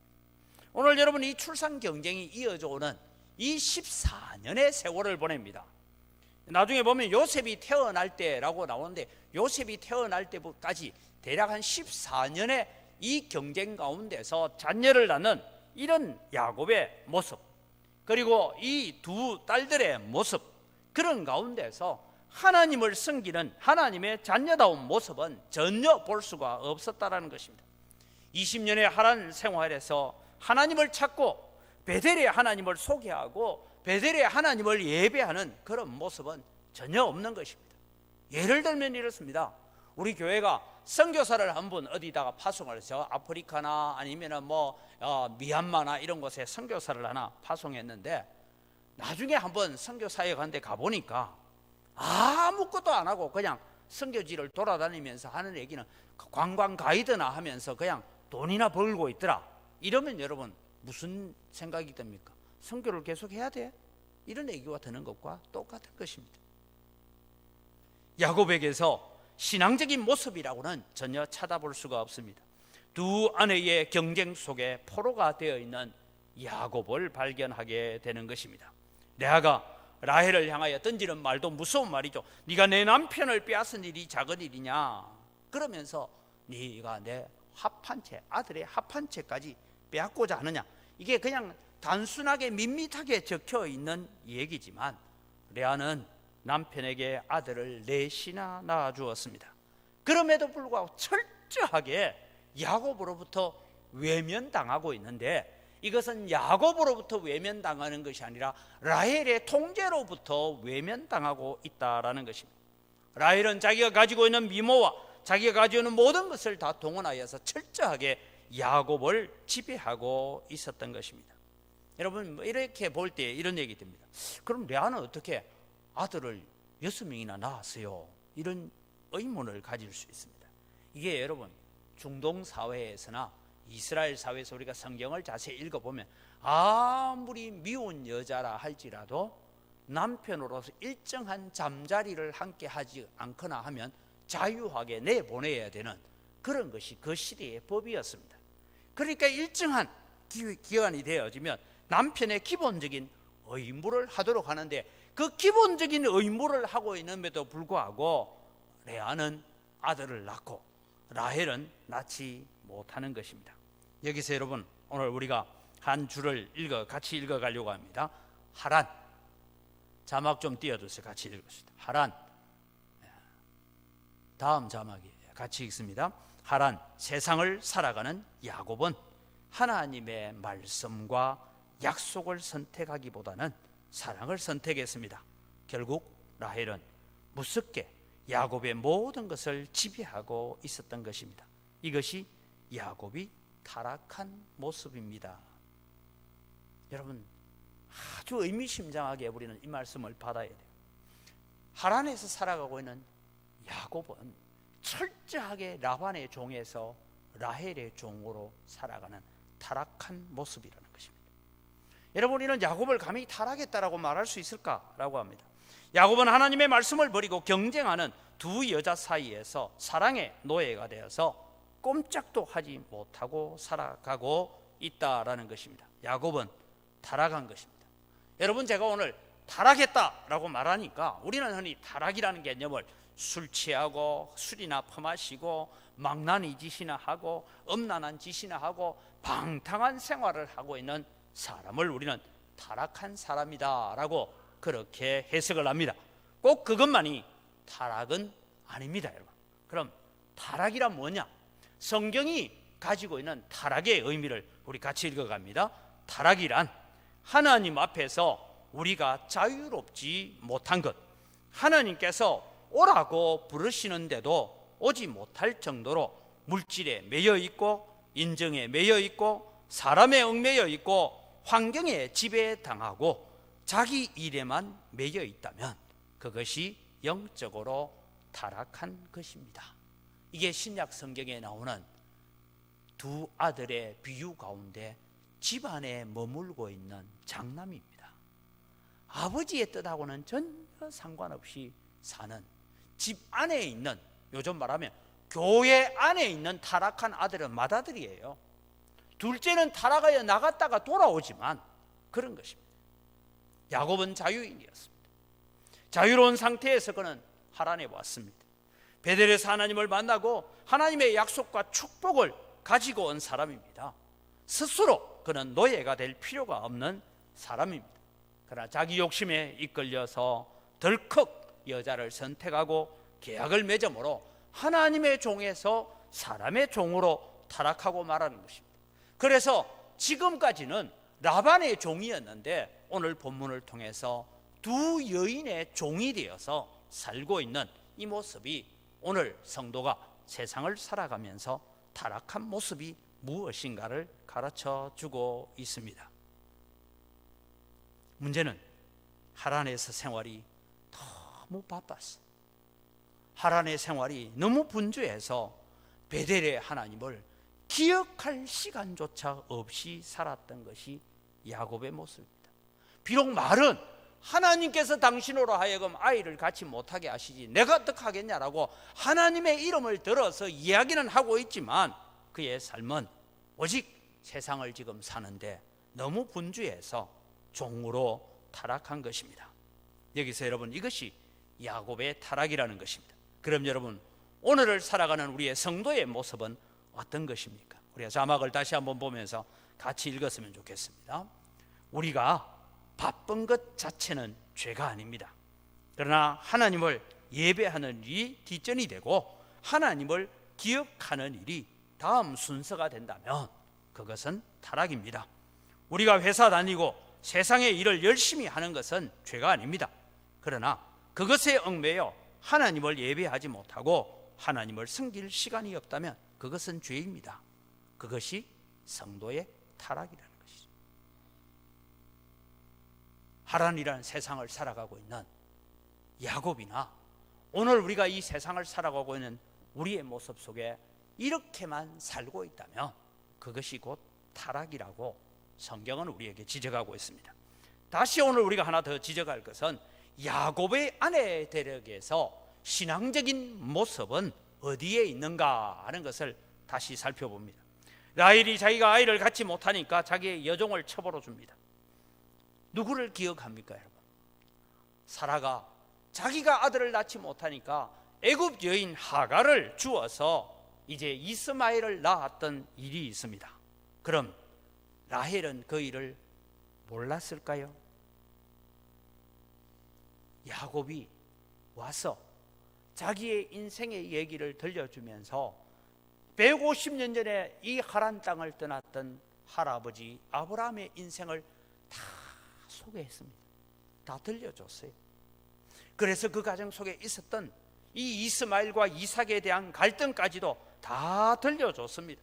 오늘 여러분, 이 출산 경쟁이 이어져 오는 이 14년의 세월을 보냅니다. 나중에 보면 요셉이 태어날 때라고 나오는데, 요셉이 태어날 때까지 대략 한 14년의 이 경쟁 가운데서 자녀를 낳는 이런 야곱의 모습, 그리고 이 두 딸들의 모습, 그런 가운데서 하나님을 섬기는 하나님의 자녀다운 모습은 전혀 볼 수가 없었다라는 것입니다. 20년의 하란 생활에서 하나님을 찾고 베델의 하나님을 소개하고 베델의 하나님을 예배하는 그런 모습은 전혀 없는 것입니다. 예를 들면 이렇습니다. 우리 교회가 선교사를 한 분 어디다가 파송을 해서 아프리카나 아니면 미얀마나 이런 곳에 선교사를 하나 파송했는데, 나중에 한번 선교사에 간데 가보니까 아무것도 안 하고 그냥 선교지를 돌아다니면서 하는 얘기는 관광 가이드나 하면서 그냥 돈이나 벌고 있더라. 이러면 여러분, 무슨 생각이 듭니까? 선교를 계속 해야 돼? 이런 얘기가 드는 것과 똑같은 것입니다. 야곱에게서 신앙적인 모습이라고는 전혀 찾아볼 수가 없습니다. 두 아내의 경쟁 속에 포로가 되어 있는 야곱을 발견하게 되는 것입니다. 레아가 라헬을 향하여 던지는 말도 무서운 말이죠. 네가 내 남편을 빼앗은 일이 작은 일이냐, 그러면서 네가 내 합한 채, 아들의 합한 채까지 빼앗고자 하느냐. 이게 그냥 단순하게 밋밋하게 적혀 있는 얘기지만 레아는 남편에게 아들을 넷이나 낳아주었습니다. 그럼에도 불구하고 철저하게 야곱으로부터 외면당하고 있는데, 이것은 야곱으로부터 외면당하는 것이 아니라 라헬의 통제로부터 외면당하고 있다라는 것입니다. 라헬은 자기가 가지고 있는 미모와 자기가 가지고 있는 모든 것을 다 동원하여서 철저하게 야곱을 지배하고 있었던 것입니다. 여러분, 이렇게 볼 때 이런 얘기 됩니다. 그럼 레아는 어떻게 아들을 6명이나 낳았어요? 이런 의문을 가질 수 있습니다. 이게 여러분, 중동 사회에서나 이스라엘 사회에서 우리가 성경을 자세히 읽어보면 아무리 미운 여자라 할지라도 남편으로서 일정한 잠자리를 함께 하지 않거나 하면 자유하게 내보내야 되는 그런 것이 그 시대의 법이었습니다. 그러니까 일정한 기간이 되어지면 남편의 기본적인 의무를 하도록 하는데, 그 기본적인 의무를 하고 있음에도 불구하고 레아는 아들을 낳고 라헬은 낳지 못하는 것입니다. 여기서 여러분, 오늘 우리가 한 줄을 같이 읽어가려고 합니다. 하란, 자막 좀 띄워주세요. 같이 읽읍시다. 하란, 다음 자막이 같이 읽습니다. 하란, 세상을 살아가는 야곱은 하나님의 말씀과 약속을 선택하기보다는 사랑을 선택했습니다. 결국 라헬은 무섭게 야곱의 모든 것을 지배하고 있었던 것입니다. 이것이 야곱이 타락한 모습입니다. 여러분, 아주 의미심장하게 우리는 이 말씀을 받아야 돼요. 하란에서 살아가고 있는 야곱은 철저하게 라반의 종에서 라헬의 종으로 살아가는 타락한 모습이라는 것입니다. 여러분, 이는 야곱을 감히 타락했다라고 말할 수 있을까라고 합니다. 야곱은 하나님의 말씀을 버리고 경쟁하는 두 여자 사이에서 사랑의 노예가 되어서 꼼짝도 하지 못하고 살아가고 있다라는 것입니다. 야곱은 타락한 것입니다. 여러분, 제가 오늘 타락했다라고 말하니까 우리는 흔히 타락이라는 개념을 술 취하고 술이나 퍼마시고 망나니 짓이나 하고 음란한 짓이나 하고 방탕한 생활을 하고 있는 사람을 우리는 타락한 사람이다 라고 그렇게 해석을 합니다. 꼭 그것만이 타락은 아닙니다, 여러분. 그럼 타락이란 뭐냐? 성경이 가지고 있는 타락의 의미를 우리 같이 읽어갑니다. 타락이란 하나님 앞에서 우리가 자유롭지 못한 것, 하나님께서 오라고 부르시는데도 오지 못할 정도로 물질에 매여 있고 인정에 매여 있고 사람에 얽매여 있고 환경에 지배당하고 자기 일에만 매여 있다면 그것이 영적으로 타락한 것입니다. 이게 신약 성경에 나오는 두 아들의 비유 가운데 집안에 머물고 있는 장남입니다. 아버지의 뜻하고는 전혀 상관없이 사는 집 안에 있는, 요즘 말하면 교회 안에 있는 타락한 아들은 맏아들이에요. 둘째는 타락하여 나갔다가 돌아오지만 그런 것입니다. 야곱은 자유인이었습니다. 자유로운 상태에서 그는 하란에 왔습니다. 베델에서 하나님을 만나고 하나님의 약속과 축복을 가지고 온 사람입니다. 스스로 그는 노예가 될 필요가 없는 사람입니다. 그러나 자기 욕심에 이끌려서 덜컥 여자를 선택하고 계약을 맺음으로 하나님의 종에서 사람의 종으로 타락하고 말하는 것입니다. 그래서 지금까지는 라반의 종이었는데 오늘 본문을 통해서 두 여인의 종이 되어서 살고 있는 이 모습이 오늘 성도가 세상을 살아가면서 타락한 모습이 무엇인가를 가르쳐 주고 있습니다. 문제는 하란에서 생활이 너무 바빴어. 하란의 생활이 너무 분주해서 베델의 하나님을 기억할 시간조차 없이 살았던 것이 야곱의 모습입니다. 비록 말은 하나님께서 당신으로 하여금 아이를 갖지 못하게 하시지 내가 어떻게 하겠냐라고 하나님의 이름을 들어서 이야기는 하고 있지만 그의 삶은 오직 세상을 지금 사는데 너무 분주해서 종으로 타락한 것입니다. 여기서 여러분, 이것이 야곱의 타락이라는 것입니다. 그럼 여러분, 오늘을 살아가는 우리의 성도의 모습은 어떤 것입니까? 우리가 자막을 다시 한번 보면서 같이 읽었으면 좋겠습니다. 우리가 바쁜 것 자체는 죄가 아닙니다. 그러나 하나님을 예배하는 일이 뒷전이 되고 하나님을 기억하는 일이 다음 순서가 된다면 그것은 타락입니다. 우리가 회사 다니고 세상의 일을 열심히 하는 것은 죄가 아닙니다. 그러나 그것에 얽매여 하나님을 예배하지 못하고 하나님을 섬길 시간이 없다면 그것은 죄입니다. 그것이 성도의 타락이라는 것이죠. 하란이라는 세상을 살아가고 있는 야곱이나 오늘 우리가 이 세상을 살아가고 있는 우리의 모습 속에 이렇게만 살고 있다면 그것이 곧 타락이라고 성경은 우리에게 지적하고 있습니다. 다시 오늘 우리가 하나 더 지적할 것은 야곱의 아내 대력에서 신앙적인 모습은 어디에 있는가 하는 것을 다시 살펴봅니다. 라헬이 자기가 아이를 갖지 못하니까 자기의 여종을 처벌해 줍니다. 누구를 기억합니까, 여러분? 사라가 자기가 아들을 낳지 못하니까 애굽 여인 하갈을 주어서 이제 이스마엘을 낳았던 일이 있습니다. 그럼 라헬은 그 일을 몰랐을까요? 야곱이 와서 자기의 인생의 얘기를 들려주면서 150년 전에 이 하란 땅을 떠났던 할아버지 아브라함의 인생을 다 소개했습니다. 다 들려줬어요. 그래서 그 가정 속에 있었던 이 이스마엘과 이삭에 대한 갈등까지도 다 들려줬습니다.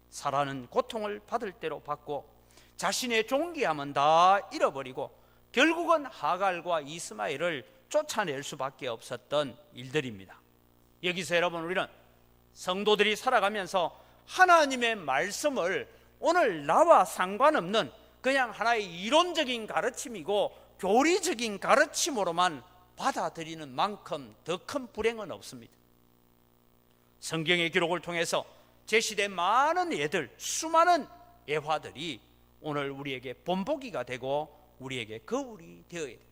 사라는 고통을 받을 대로 받고 자신의 존귀함은 다 잃어버리고 결국은 하갈과 이스마엘을 쫓아낼 수밖에 없었던 일들입니다. 여기서 여러분, 우리는 성도들이 살아가면서 하나님의 말씀을 오늘 나와 상관없는 그냥 하나의 이론적인 가르침이고 교리적인 가르침으로만 받아들이는 만큼 더 큰 불행은 없습니다. 성경의 기록을 통해서 제시된 많은 예들, 수많은 예화들이 오늘 우리에게 본보기가 되고 우리에게 거울이 되어야 됩니다.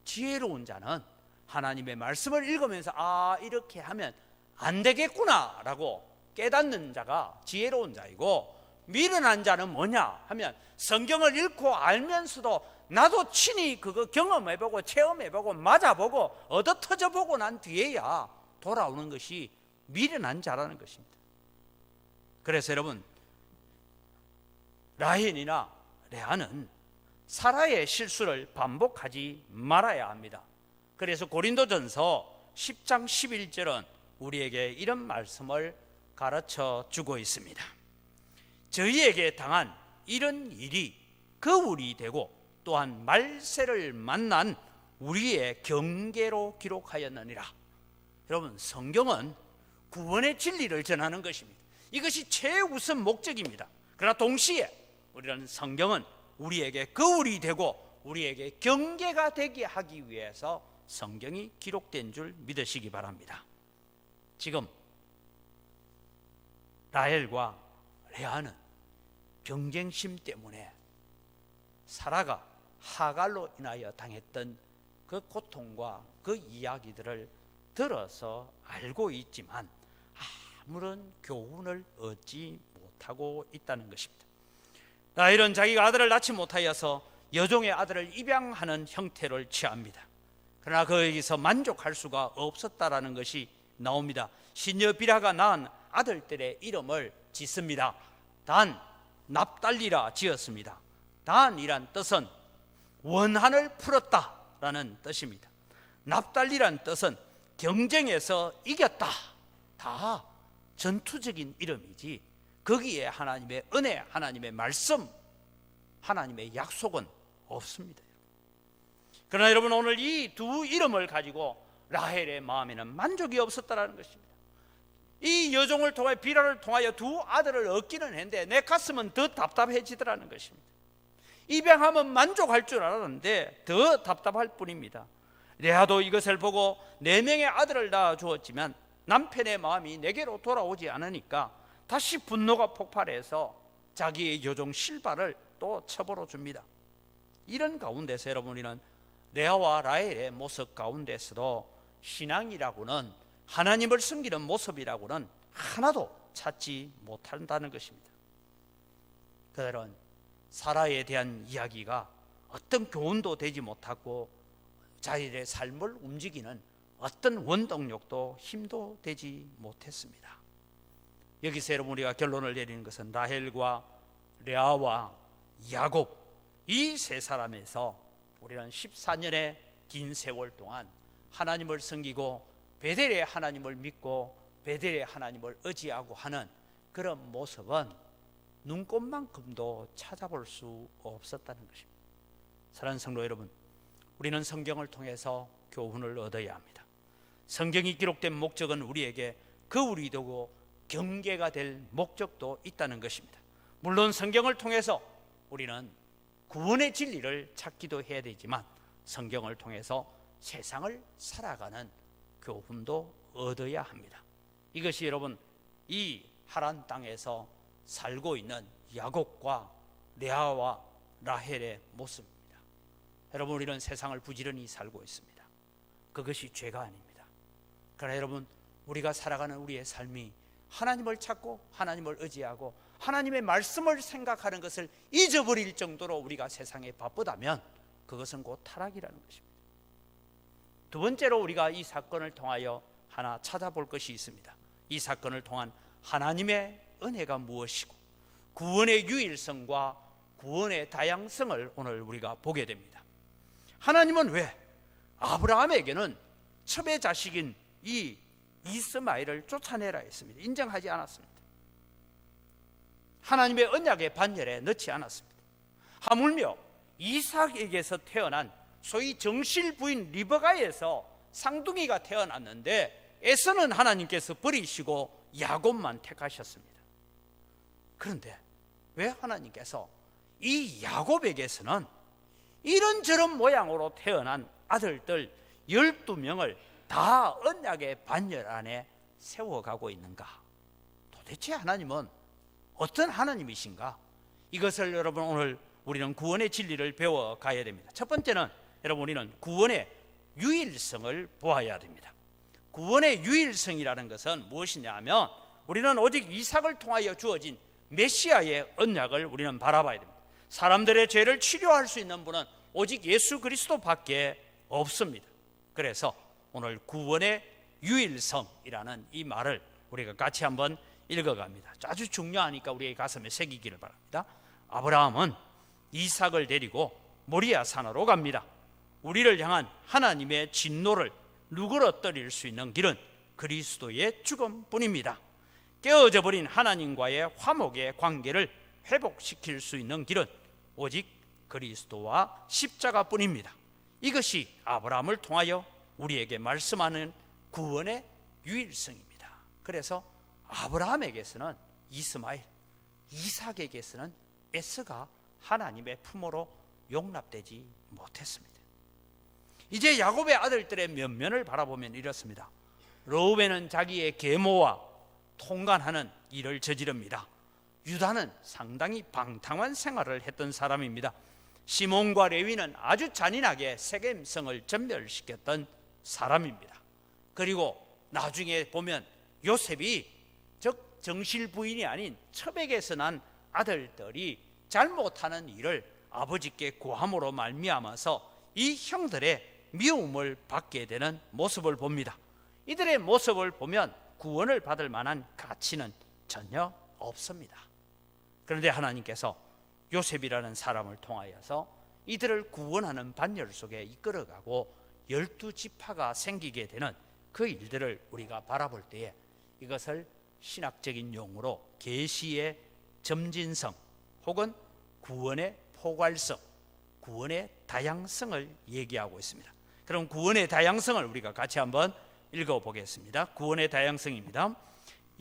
지혜로운 자는 하나님의 말씀을 읽으면서 이렇게 하면 안 되겠구나 라고 깨닫는 자가 지혜로운 자이고, 미련한 자는 뭐냐 하면 성경을 읽고 알면서도 나도 친히 그거 경험해보고 체험해보고 맞아보고 얻어터져보고 난 뒤에야 돌아오는 것이 미련한 자라는 것입니다. 그래서 여러분, 라헬이나 레아는 사라의 실수를 반복하지 말아야 합니다. 그래서 고린도전서 10장 11절은 우리에게 이런 말씀을 가르쳐 주고 있습니다. 저희에게 당한 이런 일이 거울이 되고 또한 말세를 만난 우리의 경계로 기록하였느니라. 여러분, 성경은 구원의 진리를 전하는 것입니다. 이것이 최우선 목적입니다. 그러나 동시에 우리는 성경은 우리에게 거울이 되고 우리에게 경계가 되게 하기 위해서 성경이 기록된 줄 믿으시기 바랍니다. 지금 라헬과 레아는 경쟁심 때문에 사라가 하갈로 인하여 당했던 그 고통과 그 이야기들을 들어서 알고 있지만 아무런 교훈을 얻지 못하고 있다는 것입니다. 라헬은 자기가 아들을 낳지 못하여서 여종의 아들을 입양하는 형태를 취합니다. 그러나 거기서 만족할 수가 없었다라는 것이 나옵니다. 시녀 비라가 낳은 아들들의 이름을 짓습니다. 단, 납달리라 지었습니다. 단이란 뜻은 원한을 풀었다라는 뜻입니다. 납달리란 뜻은 경쟁에서 이겼다, 다 전투적인 이름이지 거기에 하나님의 은혜, 하나님의 말씀, 하나님의 약속은 없습니다. 그러나 여러분, 오늘 이 두 이름을 가지고 라헬의 마음에는 만족이 없었다는 것입니다. 이 여종을 통해 비라를 통하여 두 아들을 얻기는 했는데 내 가슴은 더 답답해지더라는 것입니다. 입양하면 만족할 줄 알았는데 더 답답할 뿐입니다. 레아도 이것을 보고 4명의 아들을 낳아 주었지만 남편의 마음이 내게로 돌아오지 않으니까 다시 분노가 폭발해서 자기의 여종 실바를 또 첩으로 줍니다. 이런 가운데서 여러분, 우리는 레아와 라헬의 모습 가운데서도 신앙이라고는, 하나님을 섬기는 모습이라고는 하나도 찾지 못한다는 것입니다. 그들은 사라에 대한 이야기가 어떤 교훈도 되지 못하고 자기의 삶을 움직이는 어떤 원동력도 힘도 되지 못했습니다. 여기서 여러분, 우리가 결론을 내리는 것은 라헬과 레아와 야곱, 이 세 사람에서 우리는 14년의 긴 세월 동안 하나님을 섬기고 베델의 하나님을 믿고 베델의 하나님을 의지하고 하는 그런 모습은 눈꽃만큼도 찾아볼 수 없었다는 것입니다. 사랑하는 성도 여러분, 우리는 성경을 통해서 교훈을 얻어야 합니다. 성경이 기록된 목적은 우리에게 거울이 되고 경계가 될 목적도 있다는 것입니다. 물론 성경을 통해서 우리는 구원의 진리를 찾기도 해야 되지만 성경을 통해서 세상을 살아가는 교훈도 얻어야 합니다. 이것이 여러분, 이 하란 땅에서 살고 있는 야곱과 레아와 라헬의 모습입니다. 여러분, 우리는 세상을 부지런히 살고 있습니다. 그것이 죄가 아닙니다. 그러나 여러분, 우리가 살아가는 우리의 삶이 하나님을 찾고 하나님을 의지하고 하나님의 말씀을 생각하는 것을 잊어버릴 정도로 우리가 세상에 바쁘다면 그것은 곧 타락이라는 것입니다. 두 번째로 우리가 이 사건을 통하여 하나 찾아볼 것이 있습니다. 이 사건을 통한 하나님의 은혜가 무엇이고 구원의 유일성과 구원의 다양성을 오늘 우리가 보게 됩니다. 하나님은 왜 아브라함에게는 첩의 자식인 이 이스마엘을 쫓아내라 했습니다. 인정하지 않았습니다. 하나님의 언약의 반열에 넣지 않았습니다. 하물며 이삭에게서 태어난 소위 정실 부인 리브가에서 쌍둥이가 태어났는데 에서는 하나님께서 버리시고 야곱만 택하셨습니다. 그런데 왜 하나님께서 이 야곱에게서는 이런저런 모양으로 태어난 아들들 12명을 다 언약의 반열 안에 세워가고 있는가? 도대체 하나님은 어떤 하나님이신가? 이것을 여러분, 오늘 우리는 구원의 진리를 배워가야 됩니다. 첫 번째는 여러분, 우리는 구원의 유일성을 보아야 됩니다. 구원의 유일성이라는 것은 무엇이냐 하면 우리는 오직 이삭을 통하여 주어진 메시아의 언약을 우리는 바라봐야 됩니다. 사람들의 죄를 치료할 수 있는 분은 오직 예수 그리스도밖에 없습니다. 그래서 오늘 구원의 유일성이라는 이 말을 우리가 같이 한번 읽어갑니다. 아주 중요하니까 우리의 가슴에 새기기를 바랍니다. 아브라함은 이삭을 데리고 모리아 산으로 갑니다. 우리를 향한 하나님의 진노를 누그러뜨릴 수 있는 길은 그리스도의 죽음뿐입니다. 깨어져 버린 하나님과의 화목의 관계를 회복시킬 수 있는 길은 오직 그리스도와 십자가뿐입니다. 이것이 아브라함을 통하여 우리에게 말씀하는 구원의 유일성입니다. 그래서 아브라함에게서는 이스마엘, 이삭에게서는 에스가 하나님의 품으로 용납되지 못했습니다. 이제 야곱의 아들들의 면면을 바라보면 이렇습니다. 르우벤은 자기의 계모와 통관하는 일을 저지릅니다. 유다는 상당히 방탕한 생활을 했던 사람입니다. 시몬과 레위는 아주 잔인하게 세겜성을 전멸시켰던 사람입니다. 그리고 나중에 보면 요셉이, 즉 정실 부인이 아닌 첩에게서 난 아들들이 잘못하는 일을 아버지께 고함으로 말미암아서 이 형들의 미움을 받게 되는 모습을 봅니다. 이들의 모습을 보면 구원을 받을 만한 가치는 전혀 없습니다. 그런데 하나님께서 요셉이라는 사람을 통하여서 이들을 구원하는 반열 속에 이끌어가고 12지파가 생기게 되는 그 일들을 우리가 바라볼 때에 이것을 신학적인 용어로 계시의 점진성 혹은 구원의 포괄성, 구원의 다양성을 얘기하고 있습니다. 그럼 구원의 다양성을 우리가 같이 한번 읽어보겠습니다. 구원의 다양성입니다.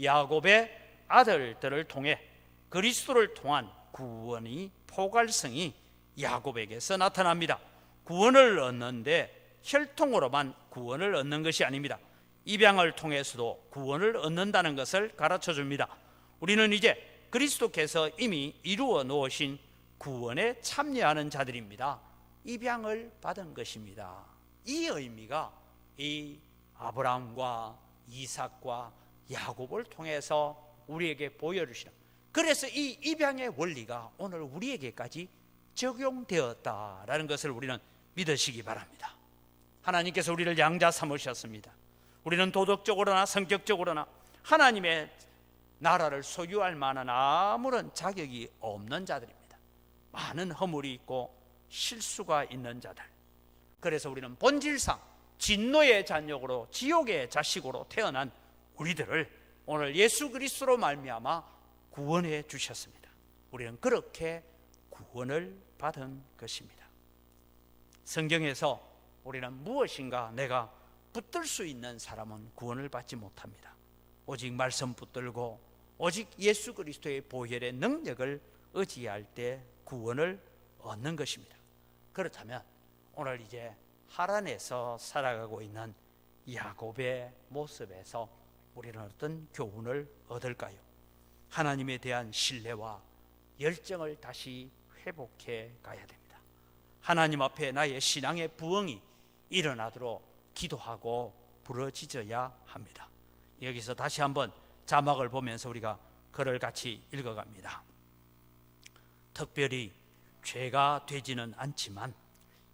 야곱의 아들들을 통해 그리스도를 통한 구원의 포괄성이 야곱에게서 나타납니다. 구원을 얻는데 혈통으로만 구원을 얻는 것이 아닙니다. 입양을 통해서도 구원을 얻는다는 것을 가르쳐 줍니다. 우리는 이제 그리스도께서 이미 이루어 놓으신 구원에 참여하는 자들입니다. 입양을 받은 것입니다. 이 의미가 이 아브라함과 이삭과 야곱을 통해서 우리에게 보여주시는, 그래서 이 입양의 원리가 오늘 우리에게까지 적용되었다라는 것을 우리는 믿으시기 바랍니다. 하나님께서 우리를 양자 삼으셨습니다. 우리는 도덕적으로나 성격적으로나 하나님의 나라를 소유할 만한 아무런 자격이 없는 자들입니다. 많은 허물이 있고 실수가 있는 자들. 그래서 우리는 본질상 진노의 잔역으로 지옥의 자식으로 태어난 우리들을 오늘 예수 그리스도로 말미암아 구원해 주셨습니다. 우리는 그렇게 구원을 받은 것입니다. 성경에서 우리는 무엇인가 내가 붙들 수 있는 사람은 구원을 받지 못합니다. 오직 말씀 붙들고 오직 예수 그리스도의 보혈의 능력을 의지할 때 구원을 얻는 것입니다. 그렇다면 오늘 이제 하란에서 살아가고 있는 야곱의 모습에서 우리는 어떤 교훈을 얻을까요? 하나님에 대한 신뢰와 열정을 다시 회복해 가야 됩니다. 하나님 앞에 나의 신앙의 부흥이 일어나도록 기도하고 부르짖어야 합니다. 여기서 다시 한번 자막을 보면서 우리가 글을 같이 읽어갑니다. 특별히 죄가 되지는 않지만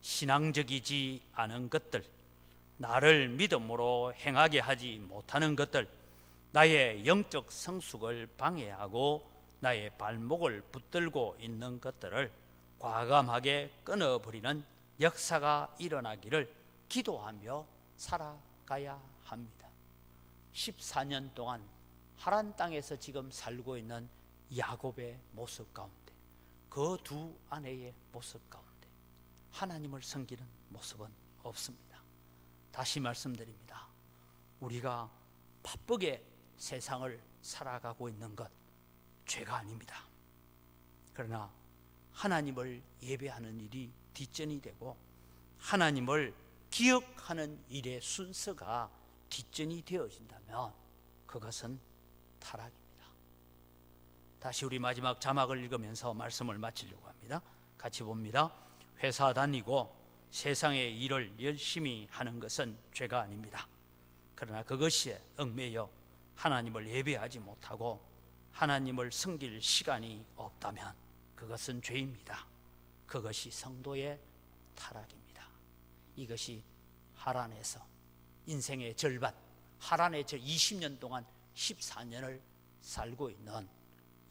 신앙적이지 않은 것들, 나를 믿음으로 행하게 하지 못하는 것들, 나의 영적 성숙을 방해하고 나의 발목을 붙들고 있는 것들을 과감하게 끊어버리는 역사가 일어나기를 기도하며 살아가야 합니다. 14년 동안 하란 땅에서 지금 살고 있는 야곱의 모습 가운데, 그 두 아내의 모습 가운데 하나님을 섬기는 모습은 없습니다. 다시 말씀드립니다. 우리가 바쁘게 세상을 살아가고 있는 것 죄가 아닙니다. 그러나 하나님을 예배하는 일이 뒷전이 되고 하나님을 기억하는 일의 순서가 뒷전이 되어진다면 그것은 타락입니다. 다시 우리 마지막 자막을 읽으면서 말씀을 마치려고 합니다. 같이 봅니다. 회사 다니고 세상의 일을 열심히 하는 것은 죄가 아닙니다. 그러나 그것이 얽매여 하나님을 예배하지 못하고 하나님을 섬길 시간이 없다면 그것은 죄입니다. 그것이 성도의 타락입니다. 이것이 하란에서 인생의 절반, 하란에 저 20년 동안 14년을 살고 있는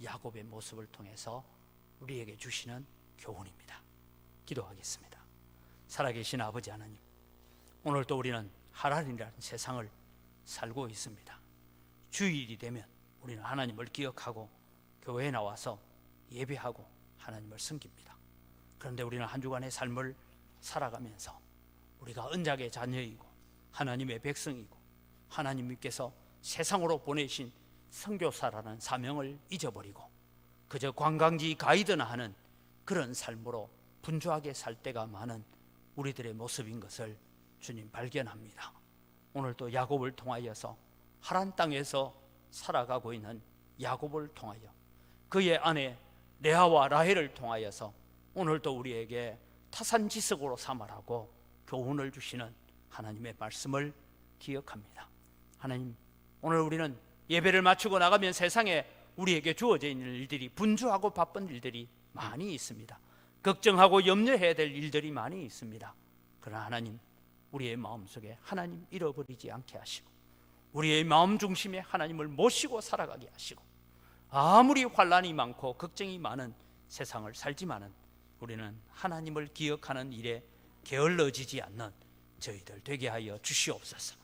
야곱의 모습을 통해서 우리에게 주시는 교훈입니다. 기도하겠습니다. 살아계신 아버지 하나님, 오늘도 우리는 하란이라는 세상을 살고 있습니다. 주일이 되면 우리는 하나님을 기억하고 교회에 나와서 예배하고 하나님을 섬깁니다. 그런데 우리는 한 주간의 삶을 살아가면서 우리가 언약의 자녀이고 하나님의 백성이고 하나님께서 세상으로 보내신 선교사라는 사명을 잊어버리고 그저 관광지 가이드나 하는 그런 삶으로 분주하게 살 때가 많은 우리들의 모습인 것을 주님 발견합니다. 오늘도 야곱을 통하여서 하란 땅에서 살아가고 있는 야곱을 통하여 그의 아내 레아와 라헬을 통하여서 오늘도 우리에게 타산지석으로 삼아라고 교훈을 주시는 하나님의 말씀을 기억합니다. 하나님, 오늘 우리는 예배를 마치고 나가면 세상에 우리에게 주어져 있는 일들이, 분주하고 바쁜 일들이 많이 있습니다. 걱정하고 염려해야 될 일들이 많이 있습니다. 그러나 하나님, 우리의 마음속에 하나님 잃어버리지 않게 하시고 우리의 마음 중심에 하나님을 모시고 살아가게 하시고 아무리 환난이 많고 걱정이 많은 세상을 살지만은 우리는 하나님을 기억하는 일에 게을러지지 않는 저희들 되게 하여 주시옵소서.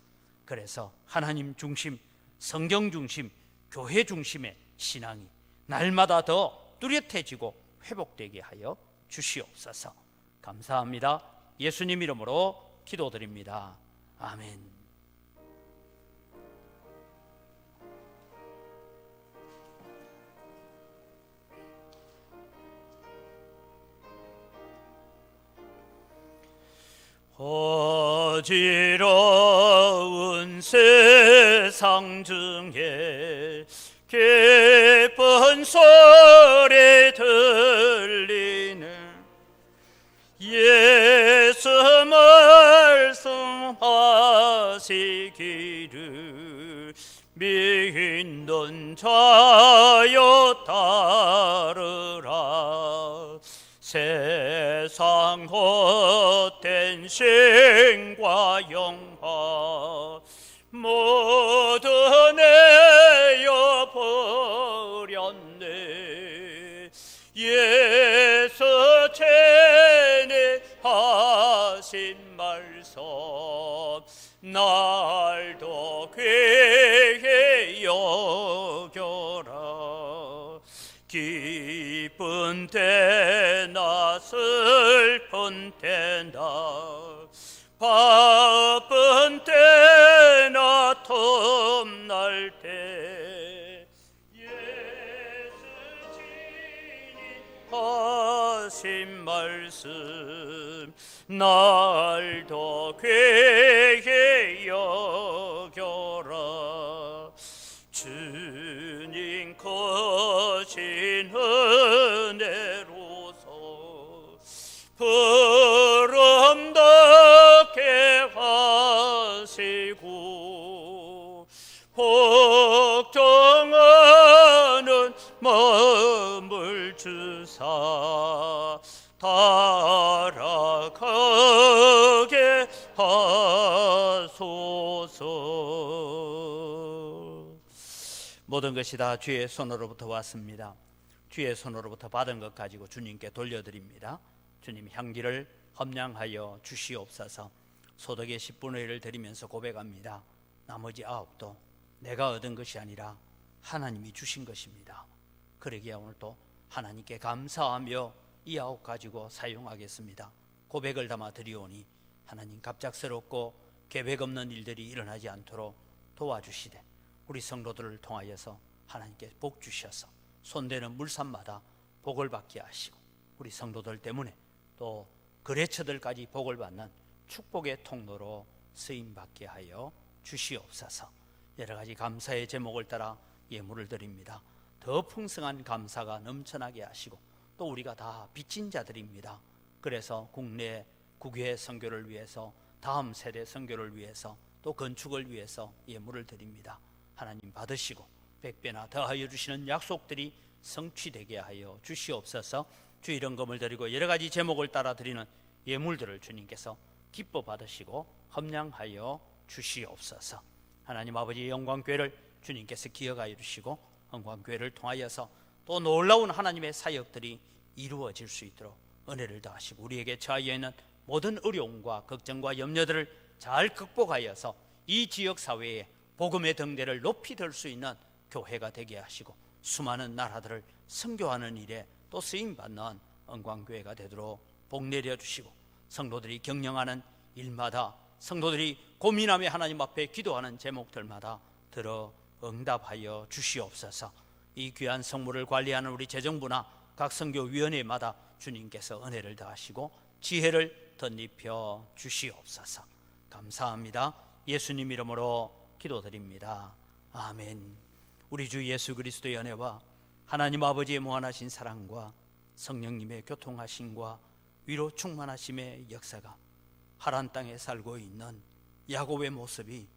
그래서 하나님 중심, 성경 중심, 교회 중심의 신앙이 날마다 더 뚜렷해지고 회복되게 하여 주시옵소서. 감사합니다. 예수님 이름으로 기도드립니다. 아멘. 어지러운 세상 세상 중에 기쁜 소리 들리는 예수 말씀하시기를 믿는 자여 따르라. 세상 헛된 신과 영화 모두 내어 버렸네. 예수 하신 말씀 날도 귀히 여겨라. 기쁜 때나 슬픈 때나 바쁜 때나 틈날 때 예수 친히 하신 말씀 날도 귀히 여겨라. 주님 크신 은혜로서 부름답게 하시고 복종하는 마음을 주사 달아가게 하소서. 모든 것이 다 주의 손으로부터 왔습니다. 주의 손으로부터 받은 것 가지고 주님께 돌려드립니다. 주님, 향기를 험량하여 주시옵소서. 소득의 10분의 1을 드리면서 고백합니다. 나머지 9도 내가 얻은 것이 아니라 하나님이 주신 것입니다. 그러기에 오늘 또 하나님께 감사하며 이 9 가지고 사용하겠습니다. 고백을 담아 드리오니 하나님, 갑작스럽고 계획 없는 일들이 일어나지 않도록 도와주시되 우리 성도들을 통하여서 하나님께 복 주셔서 손대는 물산마다 복을 받게 하시고 우리 성도들 때문에 또 거래처들까지 복을 받는 축복의 통로로 쓰임받게 하여 주시옵소서. 여러 가지 감사의 제목을 따라 예물을 드립니다. 더 풍성한 감사가 넘쳐나게 하시고 또 우리가 다 빚진 자들입니다. 그래서 국내 국외 선교를 위해서, 다음 세대 선교를 위해서, 또 건축을 위해서 예물을 드립니다. 하나님 받으시고 100배나 더하여 주시는 약속들이 성취되게 하여 주시옵소서. 주 이런금을 드리고 여러 가지 제목을 따라 드리는 예물들을 주님께서 기뻐 받으시고 험량하여 주시옵소서. 하나님 아버지의 영광교회를 주님께서 기억하여 주시고 영광교회를 통하여서 또 놀라운 하나님의 사역들이 이루어질 수 있도록 은혜를 더하시고 우리에게 처하여 있는 모든 어려움과 걱정과 염려들을 잘 극복하여서 이 지역 사회에 복음의 등대를 높이 들 수 있는 교회가 되게 하시고 수많은 나라들을 선교하는 일에 또 쓰임받는 영광교회가 되도록 복 내려주시고 성도들이 경영하는 일마다 성도들이 고민하며 하나님 앞에 기도하는 제목들마다 들어 응답하여 주시옵소서. 이 귀한 성물을 관리하는 우리 재정부나 각 선교위원회마다 주님께서 은혜를 더하시고 지혜를 덧입혀 주시옵소서. 감사합니다. 예수님 이름으로 기도드립니다. 아멘. 우리 주 예수 그리스도의 은혜와 하나님 아버지의 무한하신 사랑과 성령님의 교통하심과 위로 충만하심의 역사가 하란 땅에 살고 있는 야곱의 모습이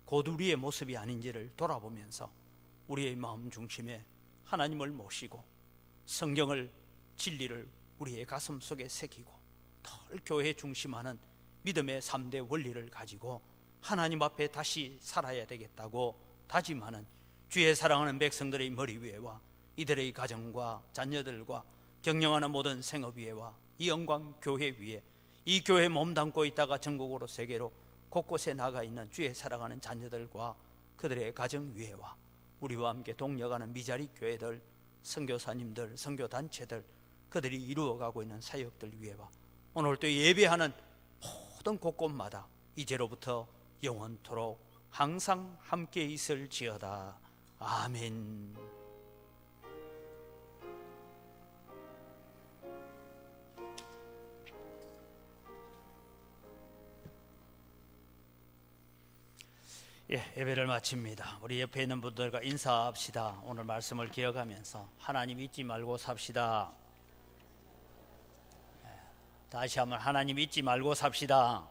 곧 우리의 모습이 아닌지를 돌아보면서 우리의 마음 중심에 하나님을 모시고 성경을, 진리를 우리의 가슴 속에 새기고 덜 교회 중심하는 믿음의 3대 원리를 가지고 하나님 앞에 다시 살아야 되겠다고 다짐하는 주의 사랑하는 백성들의 머리 위에와 이들의 가정과 자녀들과 경영하는 모든 생업 위에와 이 영광 교회 위에 이 교회 몸담고 있다가 전국으로 세계로 곳곳에 나가 있는 주의 사랑하는 자녀들과 그들의 가정 위에와 우리와 함께 동역하는 미자리 교회들, 선교사님들, 선교단체들, 그들이 이루어가고 있는 사역들 위에와 오늘 또 예배하는 모든 곳곳마다 이제로부터 영원토록 항상 함께 있을지어다. 아멘. 예배를 마칩니다. 우리 옆에 있는 분들과 인사합시다. 오늘 말씀을 기억하면서 하나님 잊지 말고 삽시다. 다시 한번 하나님 잊지 말고 삽시다.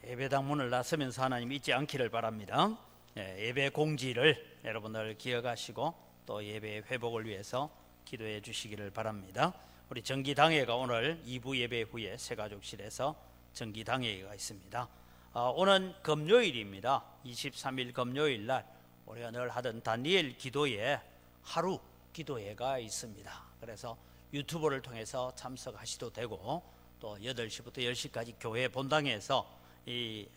예배당 문을 나서면서 하나님 잊지 않기를 바랍니다. 예배 공지를 여러분들 기억하시고 또 예배의 회복을 위해서 기도해 주시기를 바랍니다. 우리 정기당회가 오늘 2부 예배 후에 새가족실에서 정기당회가 있습니다. 오는 금요일입니다. 23일 금요일 날 우리가 늘 하던 다니엘 기도회 하루 기도회가 있습니다. 그래서 유튜브를 통해서 참석하셔도 되고 또 8시부터 10시까지 교회 본당에서 이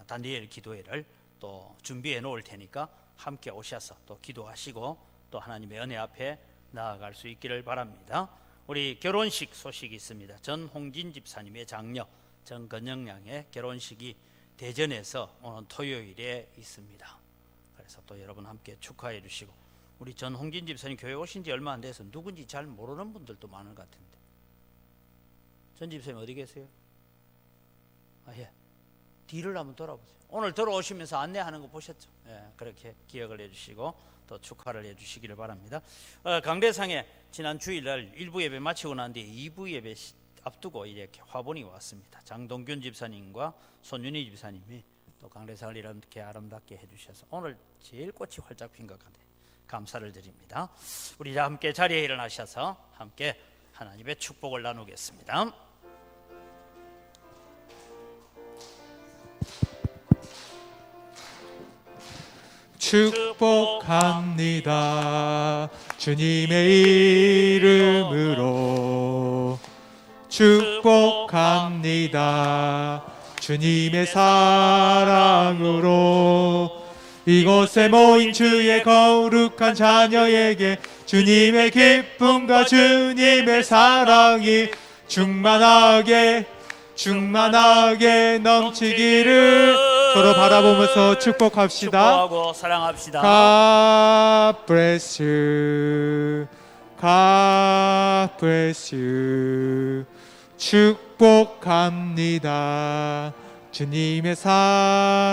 다니엘 기도회를 또 준비해 놓을 테니까 함께 오셔서 또 기도하시고 또 하나님의 은혜 앞에 나아갈 수 있기를 바랍니다. 우리 결혼식 소식이 있습니다. 전홍진 집사님의 장녀 정건영 양의 결혼식이 대전에서 오늘 토요일에 있습니다. 그래서 또 여러분 함께 축하해 주시고 우리 전홍진 집사님 교회 오신 지 얼마 안 돼서 누군지 잘 모르는 분들도 많은 것 같은데 전 집사님 어디 계세요? 뒤를 한번 돌아보세요. 오늘 들어오시면서 안내하는 거 보셨죠? 그렇게 기억을 해주시고 또 축하를 해주시기를 바랍니다. 강대상에 지난 주일날 1부 예배 마치고 난 뒤에 2부 예배 앞두고 이렇게 화분이 왔습니다. 장동균 집사님과 손윤희 집사님이 또 강대상을 이렇게 아름답게 해주셔서 오늘 제일 꽃이 활짝 핀 것 같아요. 감사를 드립니다. 우리 함께 자리에 일어나셔서 함께 하나님의 축복을 나누겠습니다. 축복합니다. 주님의 이름으로 축복합니다. 주님의 사랑으로 이곳에 모인 주의 거룩한 자녀에게 주님의 기쁨과 주님의 사랑이 충만하게 넘치기를 서로 바라보면서 축복합시다. 축복하고 사랑합시다. God bless you. God bless you. 축복합니다. 주님의 사랑으로